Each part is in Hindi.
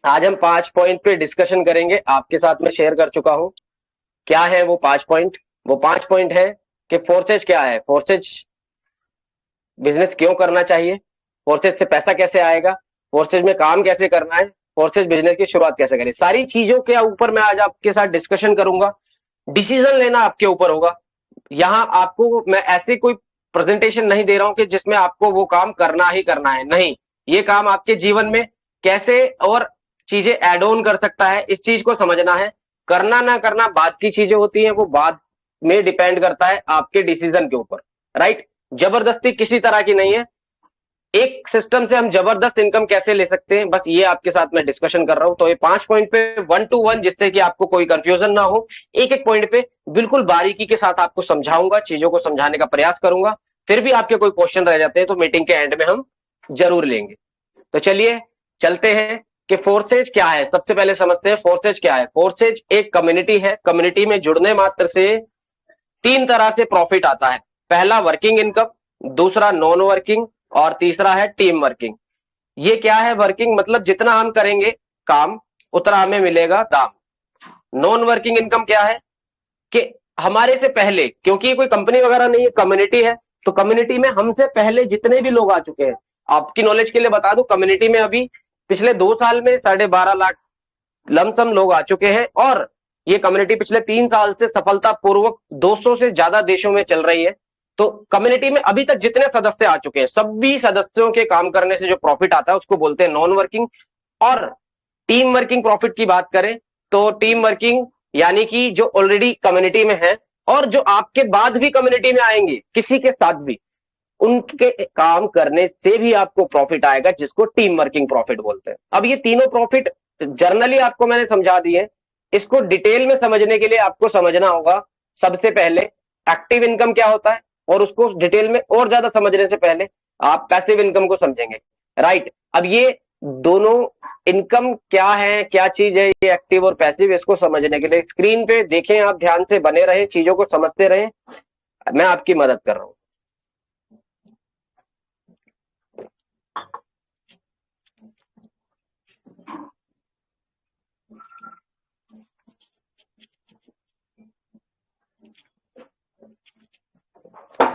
आज हम 5 पॉइंट पे डिस्कशन करेंगे, आपके साथ में शेयर कर चुका हूं। क्या है वो 5 पॉइंट? वो 5 पॉइंट है कि फोर्सेज क्या है, फोर्सेज बिजनेस क्यों करना चाहिए, फोर्सेज से पैसा कैसे आएगा, फोर्सेज में काम कैसे करना है, फोर्सेज बिजनेस की शुरुआत कैसे करें, सारी चीजों के ऊपर मैं आज आपके साथ डिस्कशन करूंगा। डिसीजन लेना आपके ऊपर होगा। यहाँ आपको मैं ऐसे कोई प्रेजेंटेशन नहीं दे रहा हूं कि जिसमें आपको वो काम करना ही करना है, नहीं। ये काम आपके जीवन में कैसे और चीजें एड ऑन कर सकता है, इस चीज को समझना है। करना ना करना बाद की चीजें होती हैं, वो बाद में डिपेंड करता है आपके डिसीजन के ऊपर, राइट। जबरदस्ती किसी तरह की नहीं है। एक सिस्टम से हम जबरदस्त इनकम कैसे ले सकते हैं, बस ये आपके साथ मैं डिस्कशन कर रहा हूं। तो ये 5 पॉइंट पे 1 to 1, जिससे कि आपको कोई कंफ्यूजन ना हो। एक एक पॉइंट पे बिल्कुल बारीकी के साथ आपको समझाऊंगा, चीजों को समझाने का प्रयास करूंगा। फिर भी आपके कोई क्वेश्चन रह जाते हैं तो मीटिंग के एंड में हम जरूर लेंगे। तो चलिए चलते हैं कि फोर्सेज क्या है। सबसे पहले समझते हैं फोर्सेज क्या है। फोर्सेज एक कम्युनिटी है। कम्युनिटी में जुड़ने मात्र से 3 तरह से प्रॉफिट आता है। पहला वर्किंग इनकम, दूसरा नॉन वर्किंग, और तीसरा है टीम वर्किंग। ये क्या है? वर्किंग मतलब जितना हम करेंगे काम उतना हमें मिलेगा दाम। नॉन वर्किंग इनकम क्या है कि हमारे से पहले, क्योंकि ये कोई कंपनी वगैरह नहीं है, कम्युनिटी है, तो कम्युनिटी में हमसे पहले जितने भी लोग आ चुके हैं, आपकी नॉलेज के लिए बता दूं, कम्युनिटी में अभी पिछले 2 साल में 12.5 लाख लमसम लोग आ चुके हैं। और ये कम्युनिटी पिछले 3 साल से सफलतापूर्वक 200 से ज्यादा देशों में चल रही है। तो कम्युनिटी में अभी तक जितने सदस्य आ चुके हैं, सभी सदस्यों के काम करने से जो प्रॉफिट आता है उसको बोलते हैं नॉन वर्किंग। और टीम वर्किंग प्रॉफिट की बात करें तो टीम वर्किंग यानी कि जो ऑलरेडी कम्युनिटी में है और जो आपके बाद भी कम्युनिटी में आएंगे किसी के साथ भी, उनके काम करने से भी आपको प्रॉफिट आएगा, जिसको टीम वर्किंग प्रॉफिट बोलते हैं। अब ये तीनों प्रॉफिट जर्नली आपको मैंने समझा दिए। इसको डिटेल में समझने के लिए आपको समझना होगा सबसे पहले एक्टिव इनकम क्या होता है, और उसको डिटेल में और ज्यादा समझने से पहले आप पैसिव इनकम को समझेंगे, राइट। अब ये दोनों इनकम क्या है, क्या चीज है ये एक्टिव और पैसिव, इसको समझने के लिए स्क्रीन पे देखें, आप ध्यान से बने रहे, चीजों को समझते रहे, मैं आपकी मदद कर रहा हूं।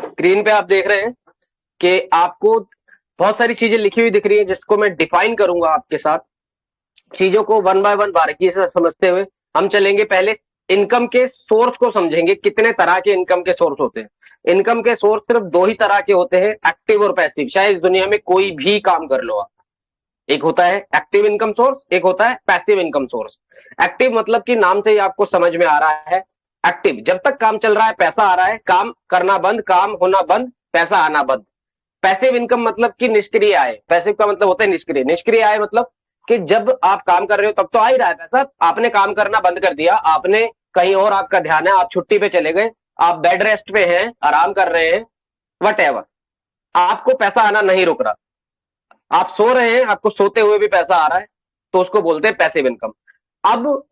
स्क्रीन पे आप देख रहे हैं कि आपको बहुत सारी चीजें लिखी हुई दिख रही है, जिसको मैं डिफाइन करूंगा आपके साथ। चीजों को वन बाय वन बारीकी से समझते हुए हम चलेंगे। पहले इनकम के सोर्स को समझेंगे। कितने तरह के इनकम के सोर्स होते हैं? इनकम के सोर्स सिर्फ 2 ही तरह के होते हैं, एक्टिव और पैसिव। चाहे इस दुनिया में कोई भी काम कर लो आप, एक होता है एक्टिव इनकम सोर्स, एक होता है पैसिव इनकम सोर्स। एक्टिव मतलब कि नाम से ही आपको समझ में आ रहा है, एक्टिव जब तक काम चल रहा है पैसा आ रहा है, काम करना बंद, काम होना बंद, पैसा आना बंद। पैसिव इनकम मतलब कि निष्क्रिय आय। पैसिव का मतलब होता है निष्क्रिय। निष्क्रिय आय मतलब कि जब आप काम कर रहे हो तब तो आ ही रहा है पैसा, आपने काम करना बंद कर दिया, आपने कहीं और आपका ध्यान है, आप छुट्टी पे चले गए, आप बेड रेस्ट पे हैं, आराम कर रहे हैं, वट एवर, आपको पैसा आना नहीं रुक रहा, आप सो रहे हैं, आपको सोते हुए भी पैसा आ रहा है, तो उसको बोलते हैं पैसिव इनकम। अब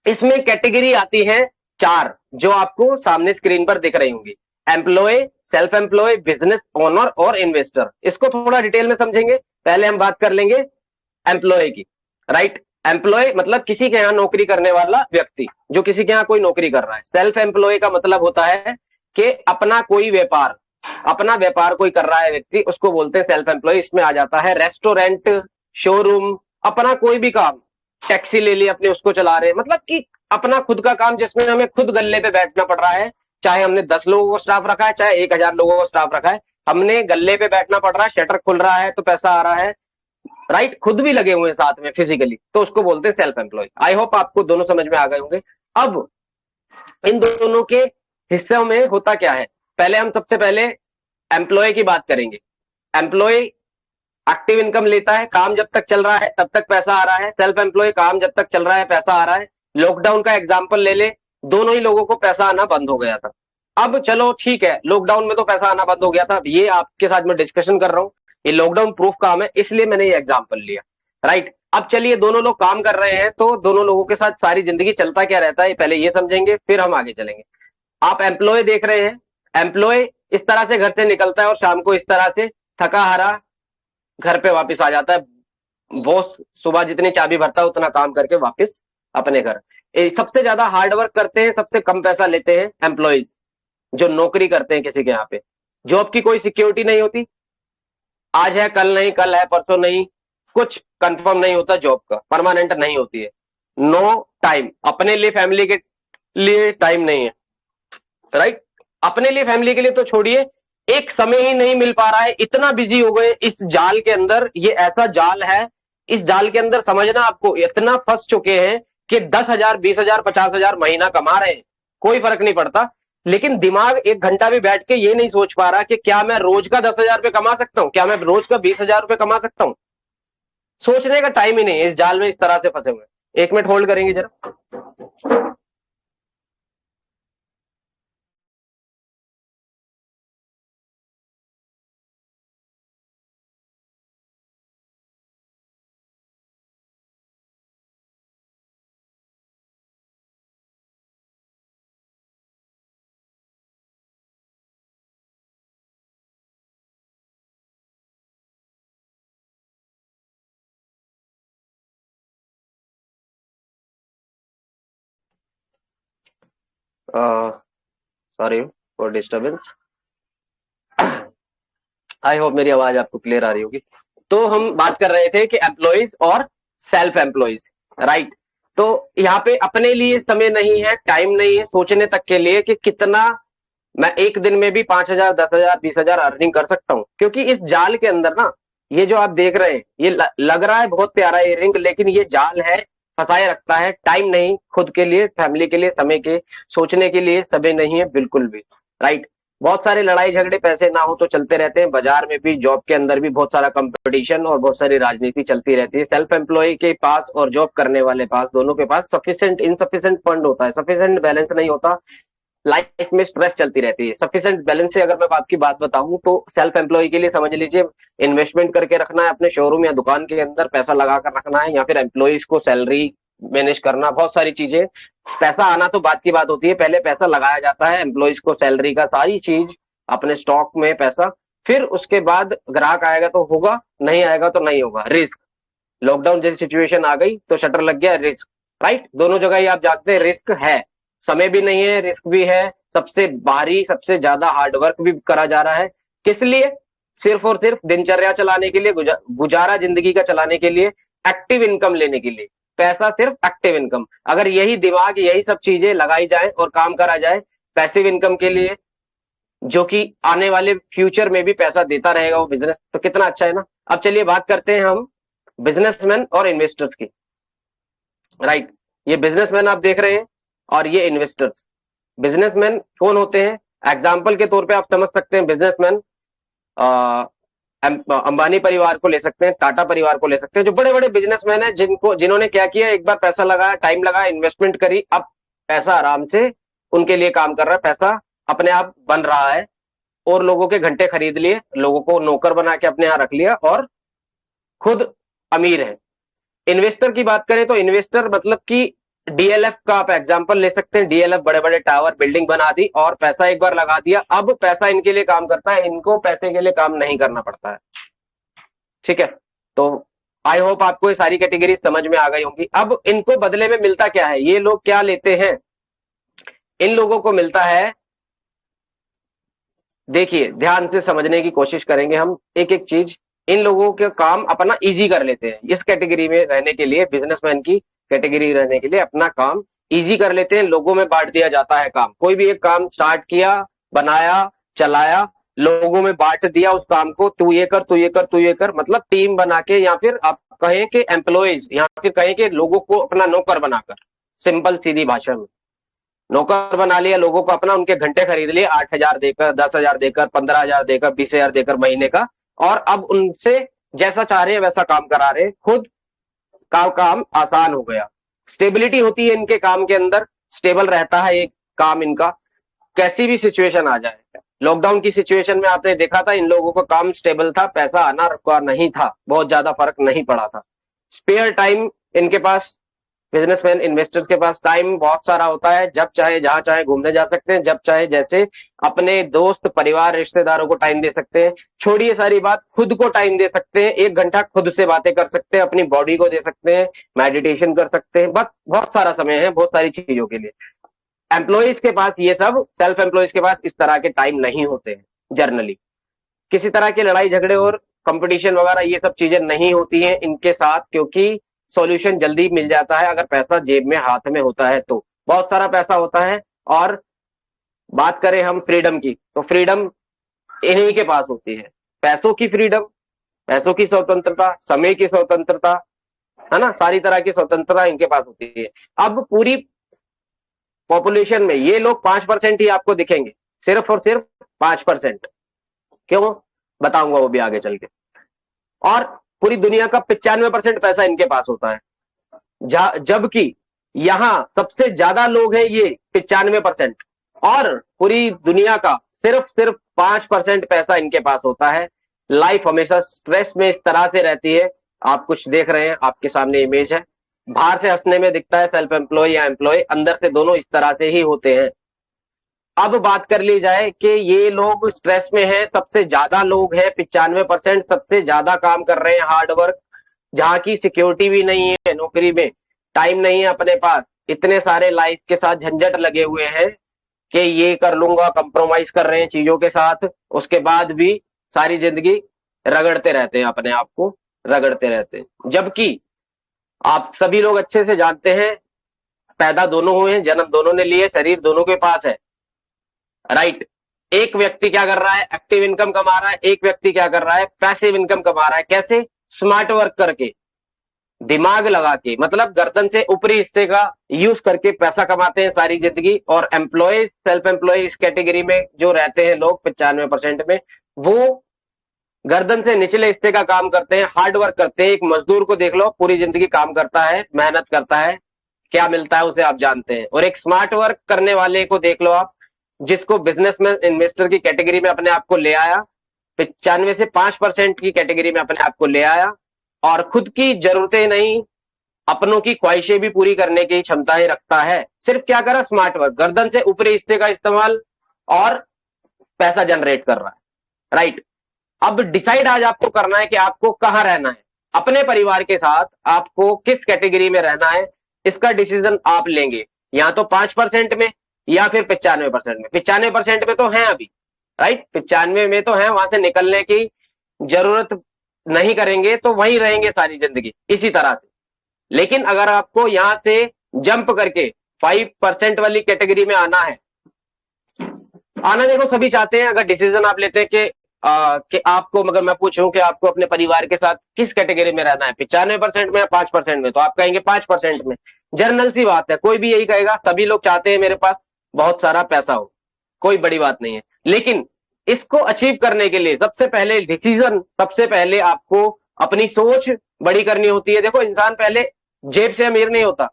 इसमें कैटेगरी आती है 4, जो आपको सामने स्क्रीन पर दिख रही होंगी। Employ, self employ, business owner और इन्वेस्टर। इसको थोड़ा डिटेल में समझेंगे। पहले हम बात कर लेंगे एम्प्लॉय की, राइट। एम्प्लॉय मतलब किसी के यहां नौकरी करने वाला व्यक्ति, जो किसी के यहां कोई नौकरी कर रहा है। सेल्फ एम्प्लॉय का मतलब होता है कि अपना कोई व्यापार, अपना व्यापार कोई कर रहा है व्यक्ति, उसको बोलते हैं सेल्फ एम्प्लॉय। इसमें आ जाता है रेस्टोरेंट, शोरूम, अपना कोई भी काम, टैक्सी ले ली अपने, उसको चला रहे हैं, मतलब कि अपना खुद का काम, जिसमें हमें खुद गल्ले पे बैठना पड़ रहा है। चाहे हमने 10 लोगों को स्टाफ रखा है, चाहे 1000 लोगों को स्टाफ रखा है, हमने गल्ले पे बैठना पड़ रहा है, शटर खुल रहा है तो पैसा आ रहा है, राइट। खुद भी लगे हुए हैं साथ में फिजिकली, तो उसको बोलते हैं सेल्फ एम्प्लॉय। आई होप आपको दोनों समझ में आ गए होंगे। अब इन दोनों के हिस्सों में होता क्या है, पहले हम सबसे पहले एम्प्लॉय की बात करेंगे। एम्प्लॉय एक्टिव इनकम लेता है, काम जब तक चल रहा है तब तक पैसा आ रहा है। सेल्फ एम्प्लॉय काम जब तक चल रहा है पैसा आ रहा है। लॉकडाउन का एग्जांपल ले ले, दोनों ही लोगों को पैसा आना बंद हो गया था। अब चलो ठीक है, लॉकडाउन में तो पैसा आना बंद हो गया था, ये आपके साथ में डिस्कशन कर रहा हूं, ये लॉकडाउन प्रूफ काम है, इसलिए मैंने ये एग्जाम्पल लिया, राइट। अब चलिए दोनों लोग काम कर रहे हैं, तो दोनों लोगों के साथ सारी जिंदगी चलता क्या रहता है, पहले ये समझेंगे फिर हम आगे चलेंगे। आप एम्प्लॉय देख रहे हैं, एम्प्लॉय इस तरह से घर से निकलता है और शाम को इस तरह से थका हारा घर पे वापस आ जाता है, बॉस सुबह जितनी चाबी भरता है उतना काम करके वापस अपने घर। सबसे ज्यादा हार्ड वर्क करते हैं, सबसे कम पैसा लेते हैं एम्प्लॉइज जो नौकरी करते हैं किसी के यहाँ पे। जॉब की कोई सिक्योरिटी नहीं होती, आज है कल नहीं, कल है परसों नहीं, कुछ कंफर्म नहीं होता, जॉब का परमानेंट नहीं होती है। नो टाइम, अपने लिए फैमिली के लिए टाइम नहीं है, राइट। अपने लिए फैमिली के लिए तो छोड़िए, एक समय ही नहीं मिल पा रहा है, इतना बिजी हो गए इस जाल के अंदर। ये ऐसा जाल है, इस जाल के अंदर समझना आपको इतना फंस चुके हैं कि 10,000 20,000 50,000 महीना कमा रहे हैं, कोई फर्क नहीं पड़ता, लेकिन दिमाग एक घंटा भी बैठ के ये नहीं सोच पा रहा कि क्या मैं रोज का 10,000 रुपये कमा सकता हूं, क्या मैं रोज का 20,000 रुपये कमा सकता हूं। सोचने का टाइम ही नहीं है, इस जाल में इस तरह से फंसे हुए। 1 मिनट होल्ड करेंगे जरा। Sorry for disturbance. I hope मेरी आवाज आपको क्लियर आ रही होगी। तो हम बात कर रहे थे कि एम्प्लॉइज और सेल्फ एम्प्लॉइज, राइट। तो यहाँ पे अपने लिए समय नहीं है, टाइम नहीं है सोचने तक के लिए कि कितना मैं एक दिन में भी 5,000 10,000 20,000 अर्निंग कर सकता हूँ। क्योंकि इस जाल के अंदर ना, ये जो आप देख रहे हैं, ये लग रहा है बहुत प्यारा ये रिंग, लेकिन ये जाल है, फंसाए रखता है। टाइम नहीं खुद के लिए, फैमिली के लिए, समय के सोचने के लिए समय नहीं है बिल्कुल भी, राइट। बहुत सारे लड़ाई झगड़े पैसे ना हो तो चलते रहते हैं, बाजार में भी, जॉब के अंदर भी बहुत सारा कंपटीशन और बहुत सारी राजनीति चलती रहती है। सेल्फ एम्प्लॉय के पास और जॉब करने वाले पास, दोनों के पास सफिशिएंट इनसफिशिएंट फंड होता है, सफिशिएंट बैलेंस नहीं होता, लाइफ में स्ट्रेस चलती रहती है। सफिशिएंट बैलेंस से अगर मैं आपकी बात बताऊं तो सेल्फ एम्प्लॉय के लिए समझ लीजिए, इन्वेस्टमेंट करके रखना है अपने शोरूम या दुकान के अंदर, पैसा लगा कर रखना है, या फिर एम्प्लॉइज को सैलरी मैनेज करना, बहुत सारी चीजें। पैसा आना तो बात की बात होती है, पहले पैसा लगाया जाता है एम्प्लॉइज को, सैलरी का सारी चीज, अपने स्टॉक में पैसा, फिर उसके बाद ग्राहक आएगा तो होगा, नहीं आएगा तो नहीं होगा। रिस्क, लॉकडाउन जैसी सिचुएशन आ गई तो शटर लग गया, रिस्क, राइट। दोनों जगह ही आप जानते हैं रिस्क है, समय भी नहीं है, रिस्क भी है, सबसे भारी सबसे ज्यादा हार्डवर्क भी करा जा रहा है। किस लिए? सिर्फ और सिर्फ दिनचर्या चलाने के लिए, गुजारा जिंदगी का चलाने के लिए, एक्टिव इनकम लेने के लिए। पैसा सिर्फ एक्टिव इनकम, अगर यही दिमाग यही सब चीजें लगाई जाए और काम करा जाए पैसिव इनकम के लिए, जो कि आने वाले फ्यूचर में भी पैसा देता रहेगा वो बिजनेस, तो कितना अच्छा है ना। अब चलिए बात करते हैं हम बिजनेसमैन और इन्वेस्टर्स की, राइट। ये बिजनेसमैन आप देख रहे हैं और ये इन्वेस्टर्स। बिजनेसमैन कौन होते हैं? एग्जाम्पल के तौर पे आप समझ सकते हैं, बिजनेसमैन अंबानी परिवार को ले सकते हैं, टाटा परिवार को ले सकते हैं, जो बड़े बड़े बिजनेसमैन हैं, जिन्होंने क्या किया, एक बार पैसा लगाया, टाइम लगाया, इन्वेस्टमेंट करी, अब पैसा आराम से उनके लिए काम कर रहा है, पैसा अपने आप बन रहा है, और लोगों के घंटे खरीद लिए, लोगों को नौकर बना के अपने यहाँ रख लिया और खुद अमीर है। इन्वेस्टर की बात करें तो इन्वेस्टर मतलब कि डीएलएफ का आप एग्जांपल ले सकते हैं। डीएलएफ बड़े बड़े टावर बिल्डिंग बना दी और पैसा एक बार लगा दिया, अब पैसा इनके लिए काम करता है, इनको पैसे के लिए काम नहीं करना पड़ता है, ठीक है। तो आई होप आपको ये सारी कैटेगरी समझ में आ गई होंगी। अब इनको बदले में मिलता क्या है, ये लोग क्या लेते हैं? इन लोगों को मिलता है, देखिए ध्यान से समझने की कोशिश करेंगे हम एक एक चीज। इन लोगों के काम अपना इजी कर लेते हैं, इस कैटेगरी में रहने के लिए, बिजनेसमैन की कैटेगरी रहने के लिए अपना काम इजी कर लेते हैं। लोगों में बांट दिया जाता है काम, कोई भी एक काम स्टार्ट किया, बनाया, चलाया, लोगों में बांट दिया उस काम को, तू ये कर, तू ये कर, तू ये कर, मतलब टीम बना के, या फिर आप कहें कि एम्प्लॉइज, या फिर कहें कि लोगों को अपना नौकर बनाकर, सिंपल सीधी भाषा में नौकर बना लिया लोगों को अपना, उनके घंटे खरीद लिए 8,000 देकर, 10,000 देकर, 15,000 देकर, 20,000 देकर महीने का, और अब उनसे जैसा चाह रहे हैं वैसा काम करा रहे हैं, खुद का काम आसान हो गया। स्टेबिलिटी होती है इनके काम के अंदर, स्टेबल रहता है एक काम इनका, कैसी भी सिचुएशन आ जाए। लॉकडाउन की सिचुएशन में आपने देखा था इन लोगों का काम स्टेबल था, पैसा आना रुका नहीं था, बहुत ज्यादा फर्क नहीं पड़ा था। स्पेयर टाइम इनके पास बिजनेसमैन इन्वेस्टर्स के पास टाइम बहुत सारा होता है, जब चाहे जहां चाहे घूमने जा सकते हैं, जब चाहे जैसे अपने दोस्त परिवार रिश्तेदारों को टाइम दे सकते हैं, छोड़िए सारी बात, खुद को टाइम दे सकते हैं, 1 घंटा खुद से बातें कर सकते हैं, अपनी बॉडी को दे सकते हैं, मेडिटेशन कर सकते हैं, बस बहुत सारा समय है बहुत सारी चीजों के लिए। एम्प्लॉयज के पास ये सब, सेल्फ एम्प्लॉयज के पास इस तरह के टाइम नहीं होते हैं जनरली। किसी तरह के लड़ाई झगड़े और कंपटीशन वगैरह ये सब चीजें नहीं होती हैं इनके साथ, क्योंकि सॉल्यूशन जल्दी मिल जाता है अगर पैसा जेब में हाथ में होता है तो, बहुत सारा पैसा होता है। और बात करें हम फ्रीडम की, तो फ्रीडम इन्हीं के पास होती है, पैसों की फ्रीडम, पैसों की स्वतंत्रता, समय की स्वतंत्रता, है ना, सारी तरह की स्वतंत्रता इनके पास होती है। अब पूरी पॉपुलेशन में ये लोग 5% ही आपको दिखेंगे, सिर्फ और सिर्फ 5%। क्यों, बताऊंगा वो भी आगे चल के। और पूरी दुनिया का 95% पैसा इनके पास होता है, जबकि यहां सबसे ज्यादा लोग हैं ये 95%, और पूरी दुनिया का सिर्फ 5% पैसा इनके पास होता है। लाइफ हमेशा स्ट्रेस में इस तरह से रहती है, आप कुछ देख रहे हैं, आपके सामने इमेज है, बाहर से हंसने में दिखता है सेल्फ एम्प्लॉय या एम्प्लॉय, अंदर से दोनों इस तरह से ही होते हैं। अब बात कर ली जाए कि ये लोग स्ट्रेस में हैं, सबसे ज्यादा लोग हैं 95%, सबसे ज्यादा काम कर रहे हैं हार्डवर्क, जहां की सिक्योरिटी भी नहीं है, नौकरी में टाइम नहीं है अपने पास, इतने सारे लाइफ के साथ झंझट लगे हुए हैं कि ये कर लूंगा, कंप्रोमाइज कर रहे हैं चीजों के साथ, उसके बाद भी सारी जिंदगी रगड़ते रहते हैं, अपने आप को रगड़ते रहते हैं। जबकि आप सभी लोग अच्छे से जानते हैं, पैदा दोनों हुए हैं, जन्म दोनों ने लिए, शरीर दोनों के पास है, राइट। एक व्यक्ति क्या कर रहा है, एक्टिव इनकम कमा रहा है, एक व्यक्ति क्या कर रहा है, पैसिव इनकम कमा रहा है। कैसे, स्मार्ट वर्क करके, दिमाग लगा के, मतलब गर्दन से ऊपरी हिस्से का यूज करके पैसा कमाते हैं सारी जिंदगी। और एम्प्लॉय, सेल्फ एम्प्लॉय इस कैटेगरी में जो रहते हैं लोग 95% में, वो गर्दन से निचले हिस्से का काम करते हैं, हार्ड वर्क करते हैं। एक मजदूर को देख लो, पूरी जिंदगी काम करता है, मेहनत करता है, क्या मिलता है उसे आप जानते हैं। और एक स्मार्ट वर्क करने वाले को देख लो आप, जिसको बिजनेसमैन इन्वेस्टर की कैटेगरी में अपने आप को ले आया, 95 से 5% की कैटेगरी में अपने आप को ले आया, और खुद की जरूरतें नहीं, अपनों की ख्वाहिशें भी पूरी करने की क्षमताएं रखता है। सिर्फ क्या करा, स्मार्ट वर्क, गर्दन से ऊपरी हिस्से का इस्तेमाल, और पैसा जनरेट कर रहा है, राइट। अब डिसाइड आज आपको करना है कि आपको कहां रहना है, अपने परिवार के साथ आपको किस कैटेगरी में रहना है, इसका डिसीजन आप लेंगे, या तो 5% में या फिर 95% में। 95% में तो है अभी, राइट, 95 में तो है, वहां से निकलने की जरूरत नहीं करेंगे तो वहीं रहेंगे सारी जिंदगी इसी तरह से। लेकिन अगर आपको यहां से जंप करके 5% वाली कैटेगरी में आना है, आना देखो सभी चाहते हैं। अगर डिसीजन आप लेते हैं कि आपको, मगर मैं पूछूं कि आपको अपने परिवार के साथ किस कैटेगरी में रहना है, 95% में या 5% में, तो आप कहेंगे 5% में। जर्नल सी बात है, कोई भी यही कहेगा, सभी लोग चाहते हैं मेरे पास बहुत सारा पैसा हो, कोई बड़ी बात नहीं है। लेकिन इसको अचीव करने के लिए सबसे पहले डिसीजन, सबसे पहले आपको अपनी सोच बड़ी करनी होती है। देखो, इंसान पहले जेब से अमीर नहीं होता,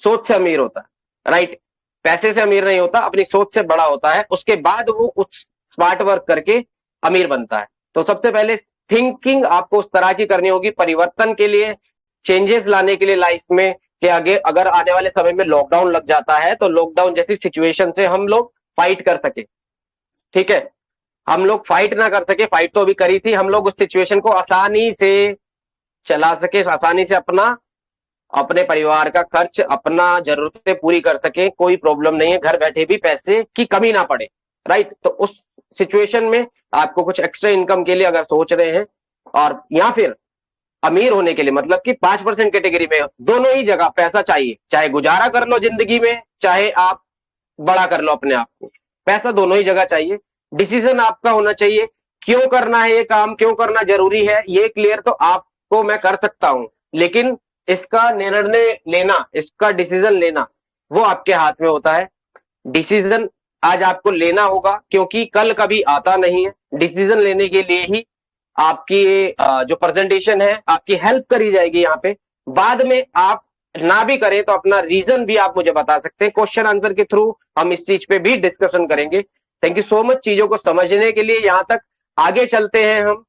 सोच से अमीर होता है, राइट। पैसे से अमीर नहीं होता, अपनी सोच से बड़ा होता है, उसके बाद वो उस स्मार्ट वर्क करके अमीर बनता है। तो सबसे पहले थिंकिंग आपको उस तरह की करनी होगी परिवर्तन के लिए, चेंजेस लाने के लिए लाइफ में, कि आगे अगर आने वाले समय में लॉकडाउन लग जाता है तो लॉकडाउन जैसी सिचुएशन से हम लोग फाइट कर सके। ठीक है, हम लोग फाइट ना कर सके, फाइट तो अभी करी थी, हम लोग उस सिचुएशन को आसानी से चला सके, आसानी से अपने परिवार का खर्च, अपना जरूरतें पूरी कर सके, कोई प्रॉब्लम नहीं है, घर बैठे भी पैसे की कमी ना पड़े, राइट। तो उस सिचुएशन में आपको कुछ एक्स्ट्रा इनकम के लिए अगर सोच रहे हैं, और या फिर अमीर होने के लिए, मतलब कि 5% कैटेगरी में, दोनों ही जगह पैसा चाहिए, चाहे गुजारा कर लो जिंदगी में, चाहे आप बड़ा कर लो अपने आप को, पैसा दोनों ही जगह चाहिए। डिसीजन आपका होना चाहिए, क्यों करना है ये काम, क्यों करना जरूरी है, ये क्लियर तो आपको मैं कर सकता हूं, लेकिन इसका निर्णय लेना, इसका डिसीजन लेना, वो आपके हाथ में होता है। डिसीजन आज आपको लेना होगा, क्योंकि कल कभी आता नहीं है। डिसीजन लेने के लिए ही आपकी जो प्रेजेंटेशन है, आपकी हेल्प करी जाएगी यहाँ पे। बाद में आप ना भी करें तो अपना रीजन भी आप मुझे बता सकते हैं, क्वेश्चन आंसर के थ्रू हम इस चीज पे भी डिस्कशन करेंगे। थैंक यू सो मच चीजों को समझने के लिए। यहाँ तक आगे चलते हैं हम,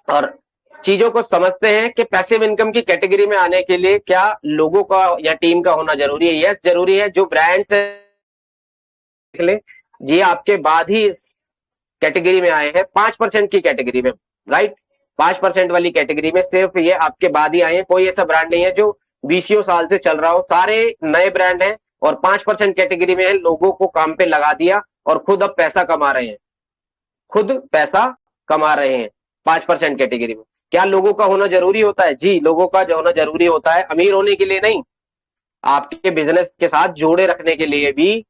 और चीजों को समझते हैं कि पैसिव इनकम की कैटेगरी में आने के लिए क्या लोगों का या टीम का होना जरूरी है। यस जरूरी है। जो ब्रांड देख ले, ये आपके बाद ही इस कैटेगरी में आए हैं, 5% की कैटेगरी में, राइट। 5% वाली कैटेगरी में सिर्फ ये आपके बाद ही आए हैं। कोई ऐसा ब्रांड नहीं है जो 20 साल से चल रहा हो, सारे नए ब्रांड हैं और 5% कैटेगरी में है। लोगों को काम पे लगा दिया और खुद अब पैसा कमा रहे हैं, खुद पैसा कमा रहे हैं 5% कैटेगरी में। क्या लोगों का होना जरूरी होता है? जी, लोगों का जो होना जरूरी होता है, अमीर होने के लिए नहीं, आपके बिजनेस के साथ जोड़े रखने के लिए भी,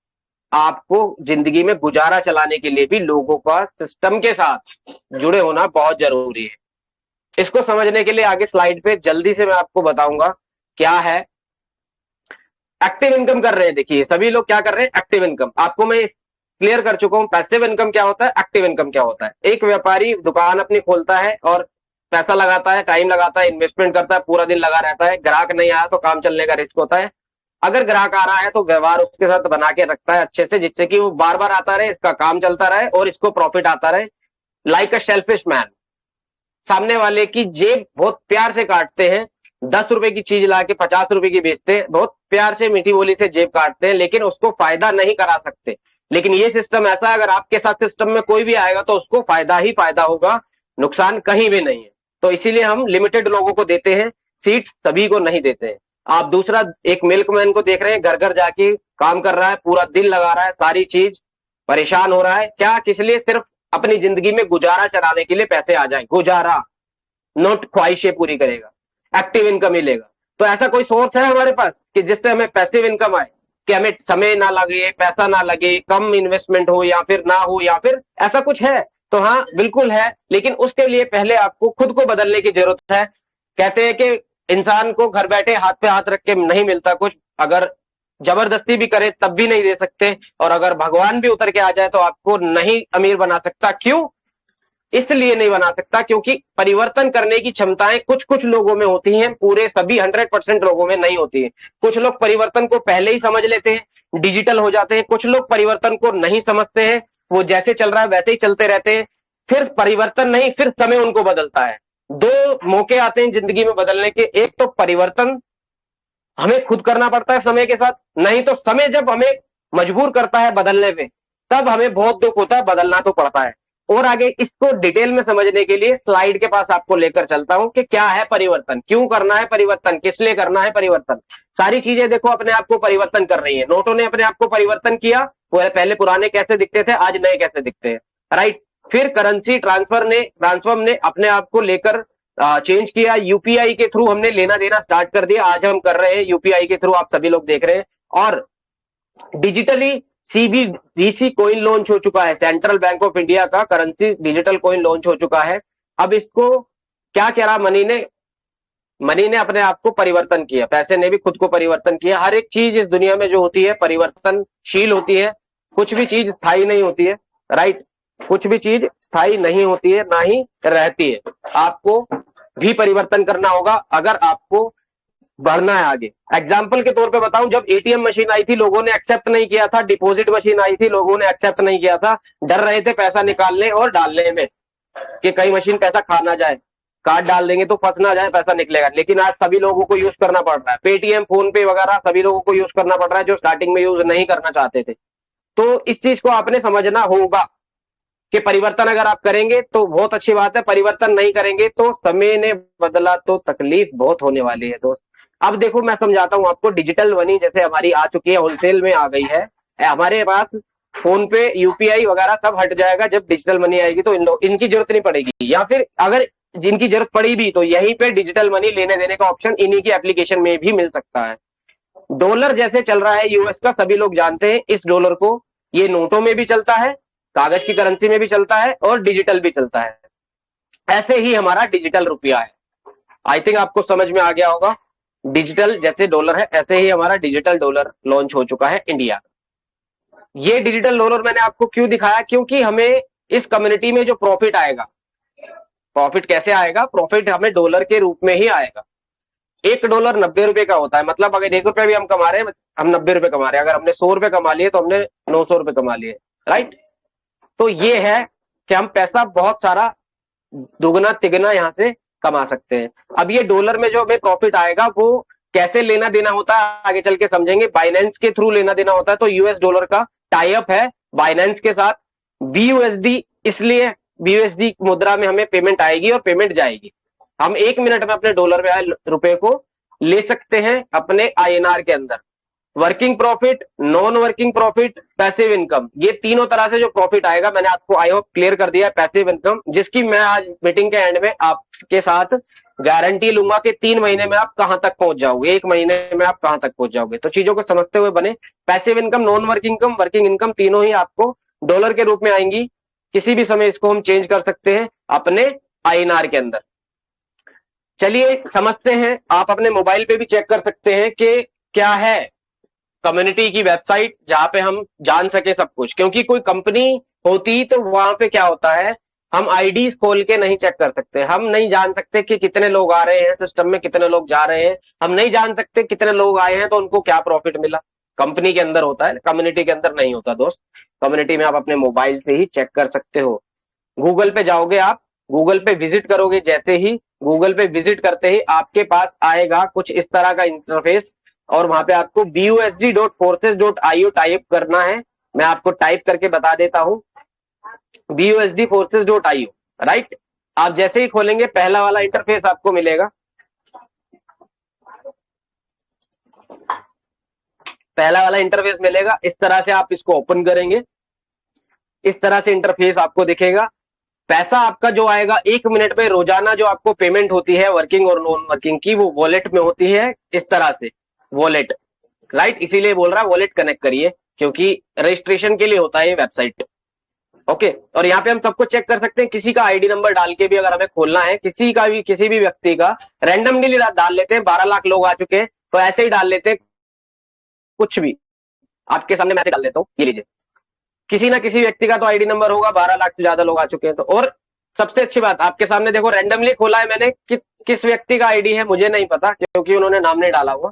आपको जिंदगी में गुजारा चलाने के लिए भी लोगों का सिस्टम के साथ जुड़े होना बहुत जरूरी है। इसको समझने के लिए आगे स्लाइड पे जल्दी से मैं आपको बताऊंगा क्या है। एक्टिव इनकम कर रहे हैं, देखिए सभी लोग क्या कर रहे हैं, एक्टिव इनकम। आपको मैं क्लियर कर चुका हूं पैसिव इनकम क्या होता है, एक्टिव इनकम क्या होता है। एक व्यापारी दुकान अपनी खोलता है और पैसा लगाता है, टाइम लगाता है, इन्वेस्टमेंट करता है, पूरा दिन लगा रहता है। ग्राहक नहीं आया तो काम चलने का रिस्क होता है। अगर ग्राहक आ रहा है तो व्यवहार उसके साथ बना के रखता है अच्छे से, जिससे कि वो बार बार आता रहे, इसका काम चलता रहे और इसको प्रॉफिट आता रहे। लाइक अ शेल्फिश मैन, सामने वाले की जेब बहुत प्यार से काटते हैं। 10 रुपए की चीज ला के 50 रुपए की बेचते हैं, बहुत प्यार से मीठी बोली से जेब काटते हैं, लेकिन उसको फायदा नहीं करा सकते। लेकिन ये सिस्टम ऐसा है, अगर आपके साथ सिस्टम में कोई भी आएगा तो उसको फायदा ही फायदा होगा, नुकसान कहीं भी नहीं है। तो इसीलिए हम लिमिटेड लोगों को देते हैं, सीट सभी को नहीं देते हैं। आप दूसरा एक मिल्कमैन को देख रहे हैं, घर घर जाके काम कर रहा है, पूरा दिन लगा रहा है, सारी चीज, परेशान हो रहा है, क्या किस लिए? सिर्फ अपनी जिंदगी में गुजारा चलाने के लिए पैसे आ जाए, गुजारा, नोट ख्वाहिशें पूरी करेगा, एक्टिव इनकम मिलेगा। तो ऐसा कोई सोर्स है हमारे पास कि जिससे हमें पैसिव इनकम आए, कि हमें समय ना लगे, पैसा ना लगे, कम इन्वेस्टमेंट हो या फिर ना हो, या फिर ऐसा कुछ है? तो हाँ बिल्कुल है, लेकिन उसके लिए पहले आपको खुद को बदलने की जरूरत है। कहते हैं कि इंसान को घर बैठे हाथ पे हाथ रख के नहीं मिलता कुछ, अगर जबरदस्ती भी करे तब भी नहीं दे सकते, और अगर भगवान भी उतर के आ जाए तो आपको नहीं अमीर बना सकता। क्यों? इसलिए नहीं बना सकता क्योंकि परिवर्तन करने की क्षमताएं कुछ कुछ लोगों में होती हैं, पूरे सभी 100% लोगों में नहीं होती है। कुछ लोग परिवर्तन को पहले ही समझ लेते हैं, डिजिटल हो जाते हैं। कुछ लोग परिवर्तन को नहीं समझते हैं, वो जैसे चल रहा है वैसे ही चलते रहते हैं। फिर परिवर्तन नहीं, फिर समय उनको बदलता है। दो मौके आते हैं जिंदगी में बदलने के, एक तो परिवर्तन हमें खुद करना पड़ता है समय के साथ, नहीं तो समय जब हमें मजबूर करता है बदलने में, तब हमें बहुत दुख होता है, बदलना तो पड़ता है। और आगे इसको डिटेल में समझने के लिए स्लाइड के पास आपको लेकर चलता हूं कि क्या है परिवर्तन, क्यों करना है परिवर्तन, किस लिए करना है परिवर्तन। सारी चीजें देखो अपने आप को परिवर्तन कर रही है। नोटों ने अपने आप को परिवर्तन किया, वो पहले पुराने कैसे दिखते थे, आज नए कैसे दिखते हैं, राइट। फिर करेंसी ट्रांसफॉर्म ने अपने आप को लेकर चेंज किया। यूपीआई के थ्रू हमने लेना देना स्टार्ट कर दिया, आज हम कर रहे हैं यूपीआई के थ्रू, आप सभी लोग देख रहे हैं। और डिजिटली सीबीडीसी कॉइन लॉन्च हो चुका है, सेंट्रल बैंक ऑफ इंडिया का करेंसी डिजिटल कॉइन लॉन्च हो चुका है। अब इसको क्या कह रहा, मनी ने अपने आप को परिवर्तन किया, पैसे ने भी खुद को परिवर्तन किया। हर एक चीज इस दुनिया में जो होती है परिवर्तनशील होती है, कुछ भी चीज स्थायी नहीं होती है, राइट। कुछ भी चीज स्थायी नहीं होती है, ना ही रहती है। आपको भी परिवर्तन करना होगा अगर आपको बढ़ना है आगे। एग्जाम्पल के तौर पे बताऊं, जब एटीएम मशीन आई थी लोगों ने एक्सेप्ट नहीं किया था, डिपॉजिट मशीन आई थी लोगों ने एक्सेप्ट नहीं किया था, डर रहे थे पैसा निकालने और डालने में कि कई मशीन पैसा खा ना जाए, कार्ड डाल देंगे तो फंस ना जाए, पैसा निकलेगा। लेकिन आज सभी लोगों को यूज करना पड़ रहा है, पेटीएम, फोन पे वगैरह सभी लोगों को यूज करना पड़ रहा है जो स्टार्टिंग में यूज नहीं करना चाहते थे। तो इस चीज को आपने समझना होगा कि परिवर्तन अगर आप करेंगे तो बहुत अच्छी बात है, परिवर्तन नहीं करेंगे तो समय ने बदला तो तकलीफ बहुत होने वाली है दोस्त। अब देखो मैं समझाता हूं आपको, डिजिटल मनी जैसे हमारी आ चुकी है, होलसेल में आ गई है हमारे पास, फोन पे यूपीआई वगैरह सब हट जाएगा। जब डिजिटल मनी आएगी तो इनकी जरूरत नहीं पड़ेगी, या फिर अगर जिनकी जरूरत पड़ी भी तो यहीं पे डिजिटल मनी लेने देने का ऑप्शन इन्हीं की एप्लीकेशन में भी मिल सकता है। डॉलर जैसे चल रहा है यूएस का, सभी लोग जानते हैं इस डॉलर को, ये नोटों में भी चलता है, कागज की करेंसी में भी चलता है और डिजिटल भी चलता है। ऐसे ही हमारा डिजिटल रुपया है। आई थिंक आपको समझ में आ गया होगा, डिजिटल जैसे डॉलर है ऐसे ही हमारा डिजिटल डॉलर लॉन्च हो चुका है इंडिया। ये डिजिटल डॉलर मैंने आपको क्यों दिखाया, क्योंकि हमें इस कम्युनिटी में जो प्रॉफिट आएगा, प्रॉफिट कैसे आएगा, प्रॉफिट हमें डॉलर के रूप में ही आएगा। $1 90 का होता है, मतलब अगर ₹1 भी हम कमा रहे हैं, हम ₹90 कमा रहे हैं। अगर हमने ₹100 कमा लिए तो हमने ₹900 कमा लिए, राइट। तो ये है कि हम पैसा बहुत सारा दुगना तिगना यहां से कमा सकते हैं। अब ये डॉलर में जो हमें प्रॉफिट आएगा वो कैसे लेना देना होता है आगे चल के समझेंगे। बाइनेंस के थ्रू लेना देना होता है, तो यूएस डॉलर का टाई अप है बाइनेंस के साथ। बीयूएसडी, इसलिए बीयूएसडी मुद्रा में हमें पेमेंट आएगी और पेमेंट जाएगी। हम 1 मिनट में अपने डॉलर में आए रुपए को ले सकते हैं अपने आईएनआर के अंदर। Working profit, non working profit, passive income, ये तीनों तरह से जो प्रॉफिट आएगा मैंने आपको आई होप क्लियर कर दिया है। पैसिव इनकम जिसकी मैं आज मीटिंग के एंड में आपके साथ गारंटी लूंगा कि 3 महीने में आप कहां तक पहुंच जाओगे, 1 महीने में आप कहां तक पहुंच जाओगे। तो चीजों को समझते हुए बने। Passive income, non working income, working income, तीनों ही आपको डॉलर के रूप में आएंगी। किसी भी समय इसको हम चेंज कर सकते हैं अपने आईएनआर के अंदर। चलिए समझते हैं। आप अपने मोबाइल पे भी चेक कर सकते हैं कि क्या है कम्युनिटी की वेबसाइट जहां पे हम जान सके सब कुछ, क्योंकि कोई कंपनी होती तो वहां पे क्या होता है, हम आईडी खोल के नहीं चेक कर सकते। हम नहीं जान सकते कि कितने लोग आ रहे हैं सिस्टम में, कितने लोग जा रहे हैं। हम नहीं जान सकते कितने लोग आए हैं तो उनको क्या प्रॉफिट मिला। कंपनी के अंदर होता है, कम्युनिटी के अंदर नहीं होता दोस्त। कम्युनिटी में आप अपने मोबाइल से ही चेक कर सकते हो। गूगल पे जाओगे आप, गूगल पे विजिट करोगे, जैसे ही गूगल पे विजिट करते ही आपके पास आएगा कुछ इस तरह का इंटरफेस, और वहां पे आपको busd.forces.io टाइप करना है। मैं आपको टाइप करके बता देता हूं, busd.forces.io, राइट। आप जैसे ही खोलेंगे पहला वाला इंटरफेस आपको मिलेगा। पहला वाला इंटरफेस मिलेगा, इस तरह से आप इसको ओपन करेंगे, इस तरह से इंटरफेस आपको दिखेगा। पैसा आपका जो आएगा 1 मिनट में, रोजाना जो आपको पेमेंट होती है वर्किंग और नॉन वर्किंग की, वो वॉलेट में होती है इस तरह से, वॉलेट, राइट। इसीलिए बोल रहा है वॉलेट कनेक्ट करिए, क्योंकि रजिस्ट्रेशन के लिए होता है ये वेबसाइट। ओके, और यहाँ पे हम सबको चेक कर सकते हैं। किसी का आईडी नंबर डाल के भी अगर हमें खोलना है, किसी भी व्यक्ति का रैंडमली डाल लेते हैं। 12 लाख लोग आ चुके हैं तो ऐसे ही डाल लेते हैं, कुछ भी आपके सामने मैं डाल देता हूँ, ये लीजिए। किसी ना किसी व्यक्ति का तो आईडी नंबर होगा, 12 लाख से ज्यादा लोग आ चुके हैं तो। और सबसे अच्छी बात, आपके सामने देखो रैंडमली खोला है मैंने, किस व्यक्ति का आईडी है मुझे नहीं पता, क्योंकि उन्होंने नाम नहीं डाला हुआ।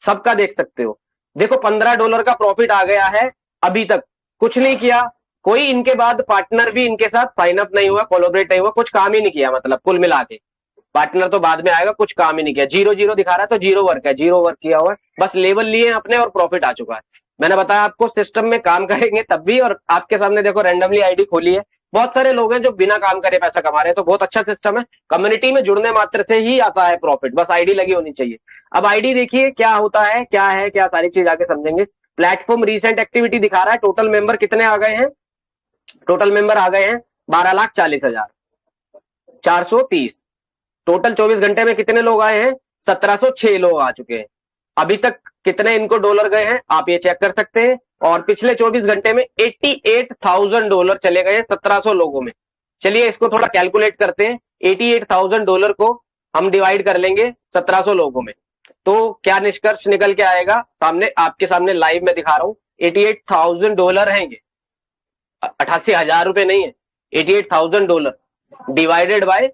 सबका देख सकते हो। देखो $15 का प्रॉफिट आ गया है। अभी तक कुछ नहीं किया, कोई इनके बाद पार्टनर भी इनके साथ साइन अप नहीं हुआ, कोलैबोरेट नहीं हुआ, कुछ काम ही नहीं किया। मतलब कुल मिला के पार्टनर तो बाद में आएगा, कुछ काम ही नहीं किया। 0 दिखा रहा है तो 0 वर्क है, 0 वर्क किया हुआ है, बस लेवल लिए अपने और प्रॉफिट आ चुका है। मैंने बताया आपको सिस्टम में काम करेंगे तब भी। और आपके सामने देखो रैंडमली आईडी खोली है। बहुत सारे लोग हैं जो बिना काम करे पैसा कमा रहे हैं, तो बहुत अच्छा सिस्टम है। कम्युनिटी में जुड़ने मात्र से ही आता है प्रॉफिट, बस आईडी लगी होनी चाहिए। अब आईडी देखिए क्या होता है, क्या सारी चीज आगे समझेंगे। प्लेटफॉर्म रिसेंट एक्टिविटी दिखा रहा है, टोटल मेंबर कितने आ गए हैं। टोटल मेंबर आ गए हैं 12,40,430। टोटल 24 घंटे में कितने लोग आए हैं, 1706 लोग आ चुके हैं। अभी तक कितने इनको डॉलर गए हैं आप ये चेक कर सकते हैं। और पिछले 24 घंटे में $88,000 चले गए 1700 लोगों में। चलिए इसको थोड़ा कैलकुलेट करते हैं। $88,000 को हम डिवाइड कर लेंगे 1700 लोगों में, तो क्या निष्कर्ष निकल के आएगा सामने, आपके सामने लाइव में दिखा रहा हूं। $88,000 हैं, 88,000 रुपए नहीं है, $88,000 डिवाइडेड बाय